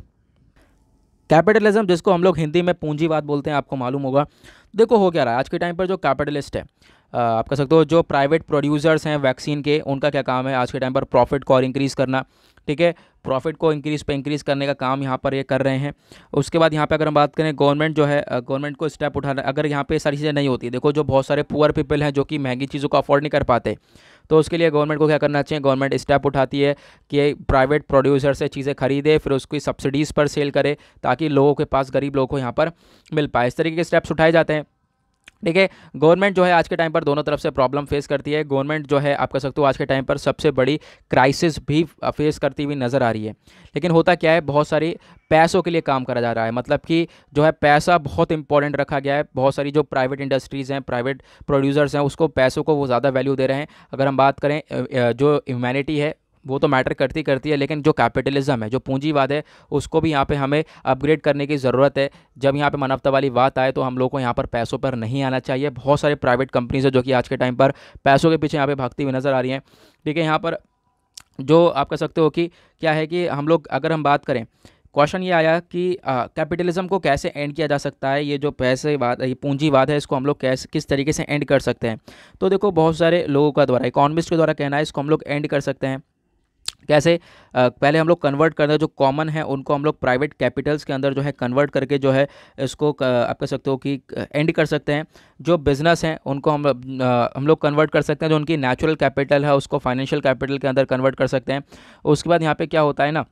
कैपिटलिज्म, जिसको हम लोग हिंदी में पूंजीवाद बोलते हैं, आपको मालूम होगा। देखो, हो क्या रहा है आज के टाइम पर, जो कैपिटलिस्ट है, आप कह सकते हो जो प्राइवेट प्रोड्यूसर्स हैं वैक्सीन के, उनका क्या काम है आज के टाइम पर, प्रॉफिट को और इंक्रीज़ करना। ठीक है, प्रॉफिट को इंक्रीज़ करने का काम यहाँ पर ये कर रहे हैं। उसके बाद यहाँ पे अगर हम बात करें, गवर्नमेंट जो है, गवर्नमेंट को स्टेप उठाना, अगर यहाँ पे सारी चीज़ें नहीं होती, देखो जो बहुत सारे पुअर पीपल हैं जो कि महंगी चीज़ों को अफोर्ड नहीं कर पाते, तो उसके लिए गवर्नमेंट को क्या करना चाहिए, गवर्नमेंट स्टेप उठाती है कि प्राइवेट प्रोड्यूसर से चीज़ें खरीदे, फिर उसकी सब्सिडीज़ पर सेल करे, ताकि लोगों के पास, गरीब लोगों को यहाँ पर मिल पाए। इस तरीके के स्टेप्स उठाए जाते हैं। ठीक है, गवर्नमेंट जो है आज के टाइम पर दोनों तरफ से प्रॉब्लम फेस करती है। गवर्नमेंट जो है, आप कह सकते हो आज के टाइम पर सबसे बड़ी क्राइसिस भी फेस करती हुई नज़र आ रही है। लेकिन होता क्या है, बहुत सारी पैसों के लिए काम करा जा रहा है, मतलब कि जो है पैसा बहुत इंपॉर्टेंट रखा गया है। बहुत सारी जो प्राइवेट इंडस्ट्रीज़ हैं, प्राइवेट प्रोड्यूसर्स हैं, उसको पैसों को वो ज़्यादा वैल्यू दे रहे हैं। अगर हम बात करें, जो ह्यूमैनिटी है वो तो मैटर करती है, लेकिन जो कैपिटलिज्म है, जो पूंजीवाद है, उसको भी यहाँ पे हमें अपग्रेड करने की ज़रूरत है। जब यहाँ पे मानवता वाली बात आए तो हम लोग को यहाँ पर पैसों पर नहीं आना चाहिए। बहुत सारे प्राइवेट कंपनीज है जो कि आज के टाइम पर पैसों के पीछे यहाँ पे भागती हुई नज़र आ रही हैं। ठीक है, यहाँ पर जो आप कह सकते हो कि क्या है कि हम लोग, अगर हम बात करें, क्वेश्चन ये आया कि कैपिटलिज्म को कैसे एंड किया जा सकता है, ये जो पैसेवाद, ये पूंजीवाद है, इसको हम लोग कैसे, किस तरीके से एंड कर सकते हैं। तो देखो, बहुत सारे लोगों का द्वारा, इकोनॉमिस्ट के द्वारा कहना है, इसको हम लोग एंड कर सकते हैं। कैसे? पहले हम लोग कन्वर्ट करते हैं, जो कॉमन है उनको हम लोग प्राइवेट कैपिटल्स के अंदर जो है कन्वर्ट करके जो है इसको आप कह सकते हो कि एंड कर सकते हैं। जो बिज़नेस हैं उनको हम लोग कन्वर्ट कर सकते हैं, जो उनकी नेचुरल कैपिटल है उसको फाइनेंशियल कैपिटल के अंदर कन्वर्ट कर सकते हैं। उसके बाद यहाँ पे क्या होता है ना,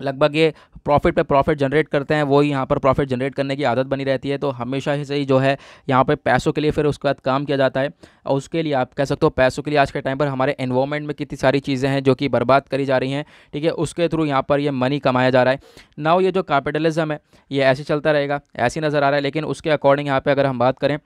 लगभग ये प्रॉफिट पे प्रॉफिट जनरेट करते हैं, वही यहाँ पर प्रॉफिट जनरेट करने की आदत बनी रहती है। तो हमेशा ही से ही जो है यहाँ पे पैसों के लिए फिर उसके बाद काम किया जाता है। और उसके लिए आप कह सकते हो, पैसों के लिए आज के टाइम पर हमारे एनवायरनमेंट में कितनी सारी चीज़ें हैं जो कि बर्बाद करी जा रही हैं। ठीक है, उसके थ्रू यहाँ पर ये मनी कमाया जा रहा है। नाउ ये जो कैपिटलिज्म है ये ऐसे चलता रहेगा, ऐसे नज़र आ रहा है। लेकिन उसके अकॉर्डिंग यहाँ पर अगर हम बात करें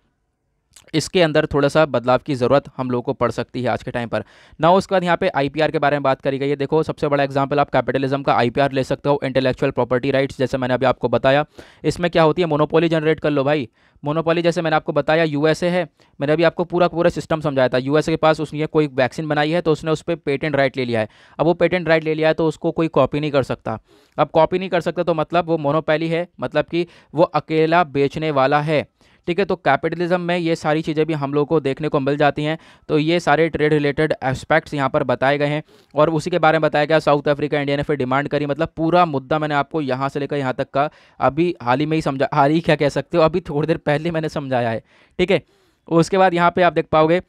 इसके अंदर थोड़ा सा बदलाव की ज़रूरत हम लोगों को पड़ सकती है आज के टाइम पर ना। उसके बाद यहाँ पे आईपीआर के बारे में बात करी गई है। देखो सबसे बड़ा एग्जांपल आप कैपिटलिज्म का आईपीआर ले सकते हो, इंटेलेक्चुअल प्रॉपर्टी राइट्स, जैसे मैंने अभी आपको बताया। इसमें क्या होती है, मोनोपोली जनरेट कर लो भाई। मोनोपोली जैसे मैंने आपको बताया यूएसए है, मैंने अभी आपको पूरा पूरा सिस्टम समझाया था। यूएसए के पास उसने कोई वैक्सीन बनाई है तो उसने उस पर पेटेंट राइट ले लिया है। अब वो पेटेंट राइट ले लिया है तो उसको कोई कॉपी नहीं कर सकता। अब कॉपी नहीं कर सकता तो मतलब वो मोनोपोली है, मतलब कि वो अकेला बेचने वाला है। ठीक है, तो कैपिटलिज्म में ये सारी चीज़ें भी हम लोग को देखने को मिल जाती हैं। तो ये सारे ट्रेड रिलेटेड एस्पेक्ट्स यहाँ पर बताए गए हैं और उसी के बारे में बताया गया। साउथ अफ्रीका इंडिया ने फिर डिमांड करी, मतलब पूरा मुद्दा मैंने आपको यहाँ से लेकर यहाँ तक का अभी हाल ही में ही समझा, हाल ही क्या कह सकते हो, अभी थोड़ी देर पहले मैंने समझाया है। ठीक है, उसके बाद यहाँ पे आप देख पाओगे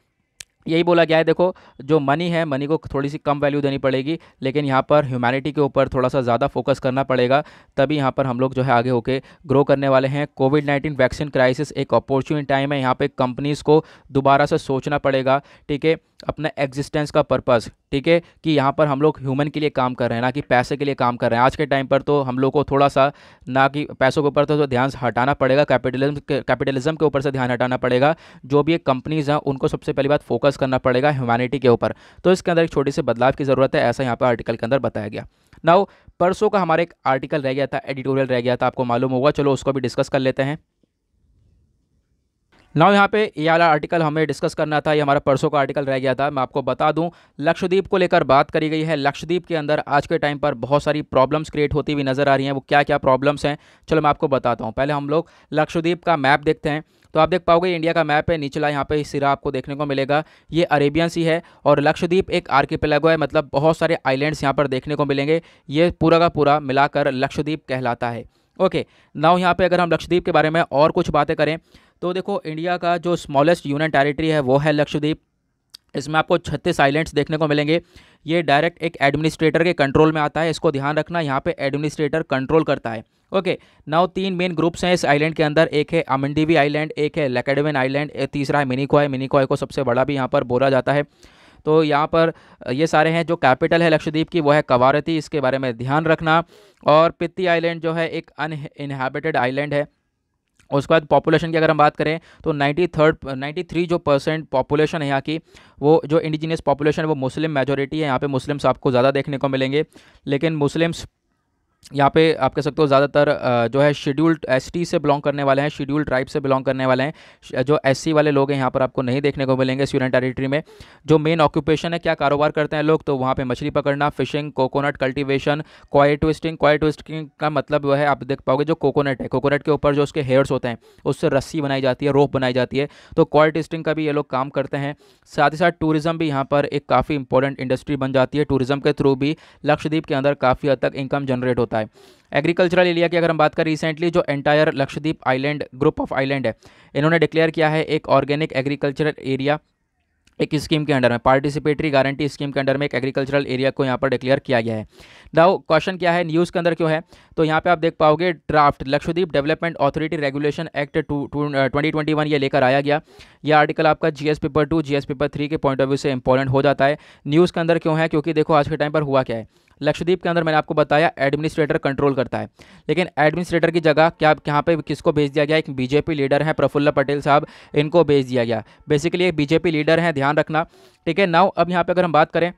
यही बोला गया है। देखो जो मनी है, मनी को थोड़ी सी कम वैल्यू देनी पड़ेगी, लेकिन यहाँ पर ह्यूमैनिटी के ऊपर थोड़ा सा ज़्यादा फोकस करना पड़ेगा, तभी यहाँ पर हम लोग जो है आगे होके ग्रो करने वाले हैं। कोविड-19 वैक्सीन क्राइसिस एक अपॉर्चुनिटी टाइम है, यहाँ पे कंपनीज़ को दोबारा से सोचना पड़ेगा। ठीक है, अपना एग्जिस्टेंस का पर्पस, ठीक है, कि यहाँ पर हम लोग ह्यूमन के लिए काम कर रहे हैं, ना कि पैसे के लिए काम कर रहे हैं। आज के टाइम पर तो हम लोग को थोड़ा सा ना कि पैसों के ऊपर तो ध्यान हटाना पड़ेगा, कैपिटलिज्म के ऊपर से ध्यान हटाना पड़ेगा। जो भी एक कंपनीज हैं उनको सबसे पहली बात फोकस करना पड़ेगा ह्यूमैनिटी के ऊपर। तो इसके अंदर एक छोटी सी बदलाव की ज़रूरत है, ऐसा यहाँ पर आर्टिकल के अंदर बताया गया। नाउ परसों का हमारा एक आर्टिकल रह गया था, एडिटोरियल रह गया था, आपको मालूम होगा, चलो उसको भी डिस्कस कर लेते हैं। नाउ यहाँ पे ये वाला आर्टिकल हमें डिस्कस करना था, ये हमारा परसों का आर्टिकल रह गया था। मैं आपको बता दूं, लक्षद्वीप को लेकर बात करी गई है। लक्षद्वीप के अंदर आज के टाइम पर बहुत सारी प्रॉब्लम्स क्रिएट होती हुई नज़र आ रही हैं। वो क्या क्या प्रॉब्लम्स हैं, चलो मैं आपको बताता हूँ। पहले हम लोग लक्षद्वीप का मैप देखते हैं। तो आप देख पाओगे इंडिया का मैप है, निचला यहाँ पे सिरा आपको देखने को मिलेगा, ये अरेबियन सी है और लक्षद्वीप एक आर्किपेलागो है, मतलब बहुत सारे आइलैंड्स यहाँ पर देखने को मिलेंगे। ये पूरा का पूरा मिलाकर लक्षद्वीप कहलाता है। ओके, नाउ यहाँ पे अगर हम लक्षद्वीप के बारे में और कुछ बातें करें तो देखो इंडिया का जो स्मॉलेस्ट यूनियन टेरिटरी है वो है लक्षद्वीप। इसमें आपको 36 आइलैंड्स देखने को मिलेंगे। ये डायरेक्ट एक एडमिनिस्ट्रेटर के कंट्रोल में आता है, इसको ध्यान रखना, यहाँ पे एडमिनिस्ट्रेटर कंट्रोल करता है। ओके, नाउ 3 मेन ग्रुप्स हैं इस आइलैंड के अंदर, एक है अमंडीवी आइलैंड, एक है लैकेडवन आइलैंड, तीसरा है मिनिकॉय। मिनिकॉय को सबसे बड़ा भी यहाँ पर बोला जाता है। तो यहाँ पर ये सारे हैं। जो कैपिटल है लक्षद्वीप की वो है कवारती, इसके बारे में ध्यान रखना। और पित्ती आइलैंड जो है एक अनइनहैबिटेड आइलैंड है। उसके बाद पॉपुलेशन की अगर हम बात करें तो 93 जो % पॉपुलेशन है यहाँ की, वो जो इंडिजिनियस पॉपुलेशन है वो मुस्लिम मेजोरिटी है। यहाँ पे मुस्लिम्स आपको ज़्यादा देखने को मिलेंगे, लेकिन मुस्लिम्स यहाँ पे आप कह सकते हो ज़्यादातर जो है शेड्यूल्ड एसटी से बिलोंग करने वाले हैं, शेड्यूल्ड ट्राइब से बिलोंग करने वाले हैं। जो एससी वाले लोग हैं यहाँ पर आपको नहीं देखने को मिलेंगे इस यूनियन टेरिटरी में। जो मेन ऑक्यूपेशन है, क्या कारोबार करते हैं लोग, तो वहाँ पे मछली पकड़ना, fishing, coconut cultivation, coy twisting. Coy twisting का मतलब वो है, आप देख पाओगे जो कोकोनट है, कोकोनट के ऊपर जो उसके हेयर्स होते हैं उससे रस्सी बनाई जाती है, रोप बनाई जाती है, तो कॉय ट्विस्टिंग का भी ये लोग काम करते हैं। साथ ही साथ टूरिज़्म भी यहाँ पर एक काफ़ी इंपॉर्टेंट इंडस्ट्री बन जाती है। टूरिज़्म के थ्रू भी लक्षद्वीप के अंदर काफ़ी हद तक इनकम जनरेट होता है। एग्रीकल्चरल एरिया की अगर हम बात करें, रिसेंटली जो entire Lakshadweep island group of island है, इन्होंने डिक्लेयर किया है एक ऑर्गेनिक एग्रीकल्चरल एरिया, एक स्कीम के अंडर में, पार्टिसिपेटरी गारंटी स्कीम के अंडर में एक एग्रीकल्चरल एरिया को यहाँ पर डिक्लेयर किया गया है। नाउ क्वेश्चन क्या है, न्यूज़ के अंदर क्यों है, तो यहाँ पे आप देख पाओगे draft Lakshadweep development authority regulation act 2021 ये लेकर आया गया। यह आर्टिकल आपका जीएस पेपर 2 जीएस पेपर 3 के पॉइंट ऑफ व्यू से इंपॉर्टेंट हो जाता है। न्यूज़ के अंदर क्यों है, क्योंकि देखो आज के टाइम पर हुआ क्या है, लक्षद्वीप के अंदर मैंने आपको बताया एडमिनिस्ट्रेटर कंट्रोल करता है, लेकिन एडमिनिस्ट्रेटर की जगह क्या यहाँ पे किसको भेज दिया गया, एक बीजेपी लीडर है प्रफुल्ल पटेल साहब, इनको भेज दिया गया। बेसिकली एक बीजेपी लीडर हैं, ध्यान रखना। ठीक है, नाउ अब यहाँ पे अगर हम बात करें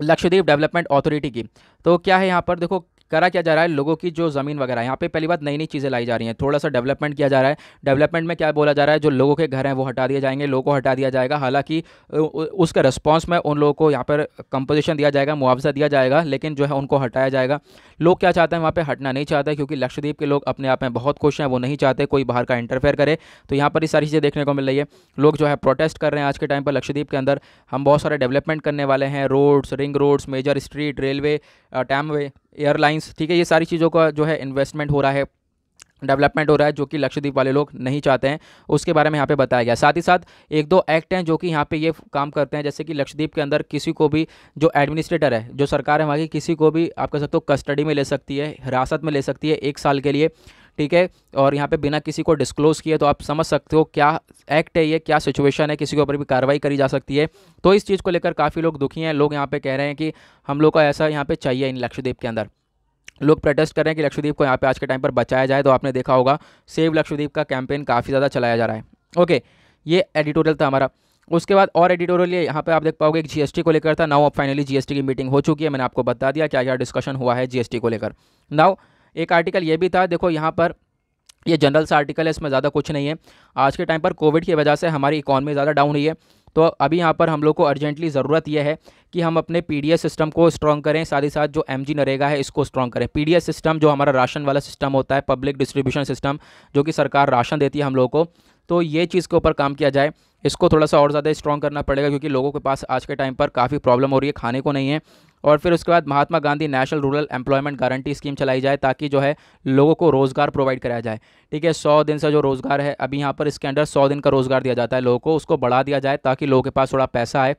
लक्षद्वीप डेवलपमेंट अथॉरिटी की, तो क्या है यहाँ पर देखो करा क्या जा रहा है, लोगों की जो ज़मीन वगैरह, यहाँ पे पहली बात नई नई चीज़ें लाई जा रही हैं, थोड़ा सा डेवलपमेंट किया जा रहा है। डेवलपमेंट में क्या बोला जा रहा है, जो लोगों के घर हैं वो हटा दिए जाएंगे, लोगों को हटा दिया जाएगा। हालांकि उसके रिस्पॉन्स में उन लोगों को यहाँ पर कंपोजिशन दिया जाएगा, मुआवजा दिया जाएगा, लेकिन जो है उनको हटाया जाएगा। लोग क्या चाहते हैं, वहाँ पर हटना नहीं चाहते, क्योंकि लक्षद्वीप के लोग अपने आप में बहुत खुश हैं, वो नहीं चाहते कोई बाहर का इंटरफेयर करे। तो यहाँ पर ये सारी चीज़ें देखने को मिल रही है। लोग जो है प्रोटेस्ट कर रहे हैं आज के टाइम पर लक्षद्वीप के अंदर। हम बहुत सारे डेवलपमेंट करने वाले हैं, roads, ring roads, major street, railway, tramway, airlines, ठीक है, ये सारी चीज़ों का जो है इन्वेस्टमेंट हो रहा है, डेवलपमेंट हो रहा है, जो कि लक्षद्वीप वाले लोग नहीं चाहते हैं। उसके बारे में यहाँ पे बताया गया। साथ ही साथ एक दो एक्ट हैं जो कि यहाँ पे ये काम करते हैं, जैसे कि लक्षद्वीप के अंदर किसी को भी, जो एडमिनिस्ट्रेटर है, जो सरकार है वहाँ की, किसी को भी आप कह सकते हो कस्टडी में ले सकती है, हिरासत में ले सकती है 1 साल के लिए। ठीक है, और यहाँ पे बिना किसी को डिस्क्लोज़ किए, तो आप समझ सकते हो क्या एक्ट है ये, क्या सिचुएशन है, किसी के ऊपर भी कार्रवाई करी जा सकती है। तो इस चीज़ को लेकर काफ़ी लोग दुखी हैं। लोग यहाँ पे कह रहे हैं कि हम लोग को ऐसा यहाँ पे चाहिए इन लक्षद्वीप के अंदर। लोग प्रोटेस्ट कर रहे हैं कि लक्षद्वीप को यहाँ पे आज के टाइम पर बचाया जाए। तो आपने देखा होगा सेव लक्षद्वीप का कैंपेन काफ़ी ज़्यादा चलाया जा रहा है। ओके, ये एडिटोरियल था हमारा। उसके बाद और एडिटोरियल ये यहाँ पे आप देख पाओगे, एक जीएसटी को लेकर था। नाउ अब फाइनली जीएसटी की मीटिंग हो चुकी है, मैंने आपको बता दिया क्या क्या डिस्कशन हुआ है जीएसटी को लेकर। नाउ एक आर्टिकल ये भी था, देखो यहाँ पर ये जनरल सा आर्टिकल है, इसमें ज़्यादा कुछ नहीं है। आज के टाइम पर कोविड की वजह से हमारी इकॉनमी ज़्यादा डाउन हुई है, तो अभी यहाँ पर हम लोग को अर्जेंटली ज़रूरत यह है कि हम अपने पीडीएस सिस्टम को स्ट्रॉन्ग करें, साथ ही साथ जो एमजी नरेगा है इसको स्ट्रॉन्ग करें। पीडीएस सिस्टम जो हमारा राशन वाला सिस्टम होता है, पब्लिक डिस्ट्रीब्यूशन सिस्टम, जो कि सरकार राशन देती है हम लोगों को, तो ये चीज़ के ऊपर काम किया जाए। इसको थोड़ा सा और ज़्यादा स्ट्रॉन्ग करना पड़ेगा, क्योंकि लोगों के पास आज के टाइम पर काफ़ी प्रॉब्लम हो रही है, खाने को नहीं है। और फिर उसके बाद Mahatma Gandhi national rural employment guarantee scheme चलाई जाए, ताकि जो है लोगों को रोज़गार प्रोवाइड कराया जाए। ठीक है, 100 दिन से जो रोज़गार है अभी यहाँ पर इसके अंडर 100 दिन का रोज़गार दिया जाता है लोगों को, उसको बढ़ा दिया जाए ताकि लोगों के पास थोड़ा पैसा आए।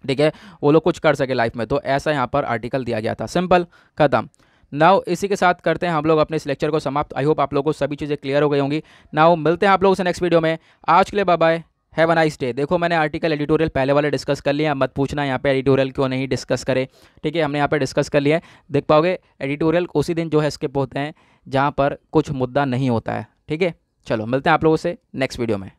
ठीक है, वो लोग कुछ कर सके लाइफ में। तो ऐसा यहाँ पर आर्टिकल दिया गया था, सिंपल, खत्म। नाउ इसी के साथ करते हैं हम लोग अपने इस लेक्चर को समाप्त। आई होप आप लोगों को सभी चीज़ें क्लियर हो गई होंगी। नाउ मिलते हैं आप लोगों से नेक्स्ट वीडियो में। आज के लिए bye bye, have a nice day. देखो मैंने आर्टिकल एडिटोरियल पहले वाले डिस्कस कर लिया, मत पूछना यहाँ पे एडिटोरियल क्यों नहीं डिस्कस करे। ठीक है, हमने यहाँ पे डिस्कस कर लिया है। देख पाओगे एडिटोरियल उसी दिन जो है स्किप होते हैं जहाँ पर कुछ मुद्दा नहीं होता है। ठीक है, चलो मिलते हैं आप लोगों से नेक्स्ट वीडियो में।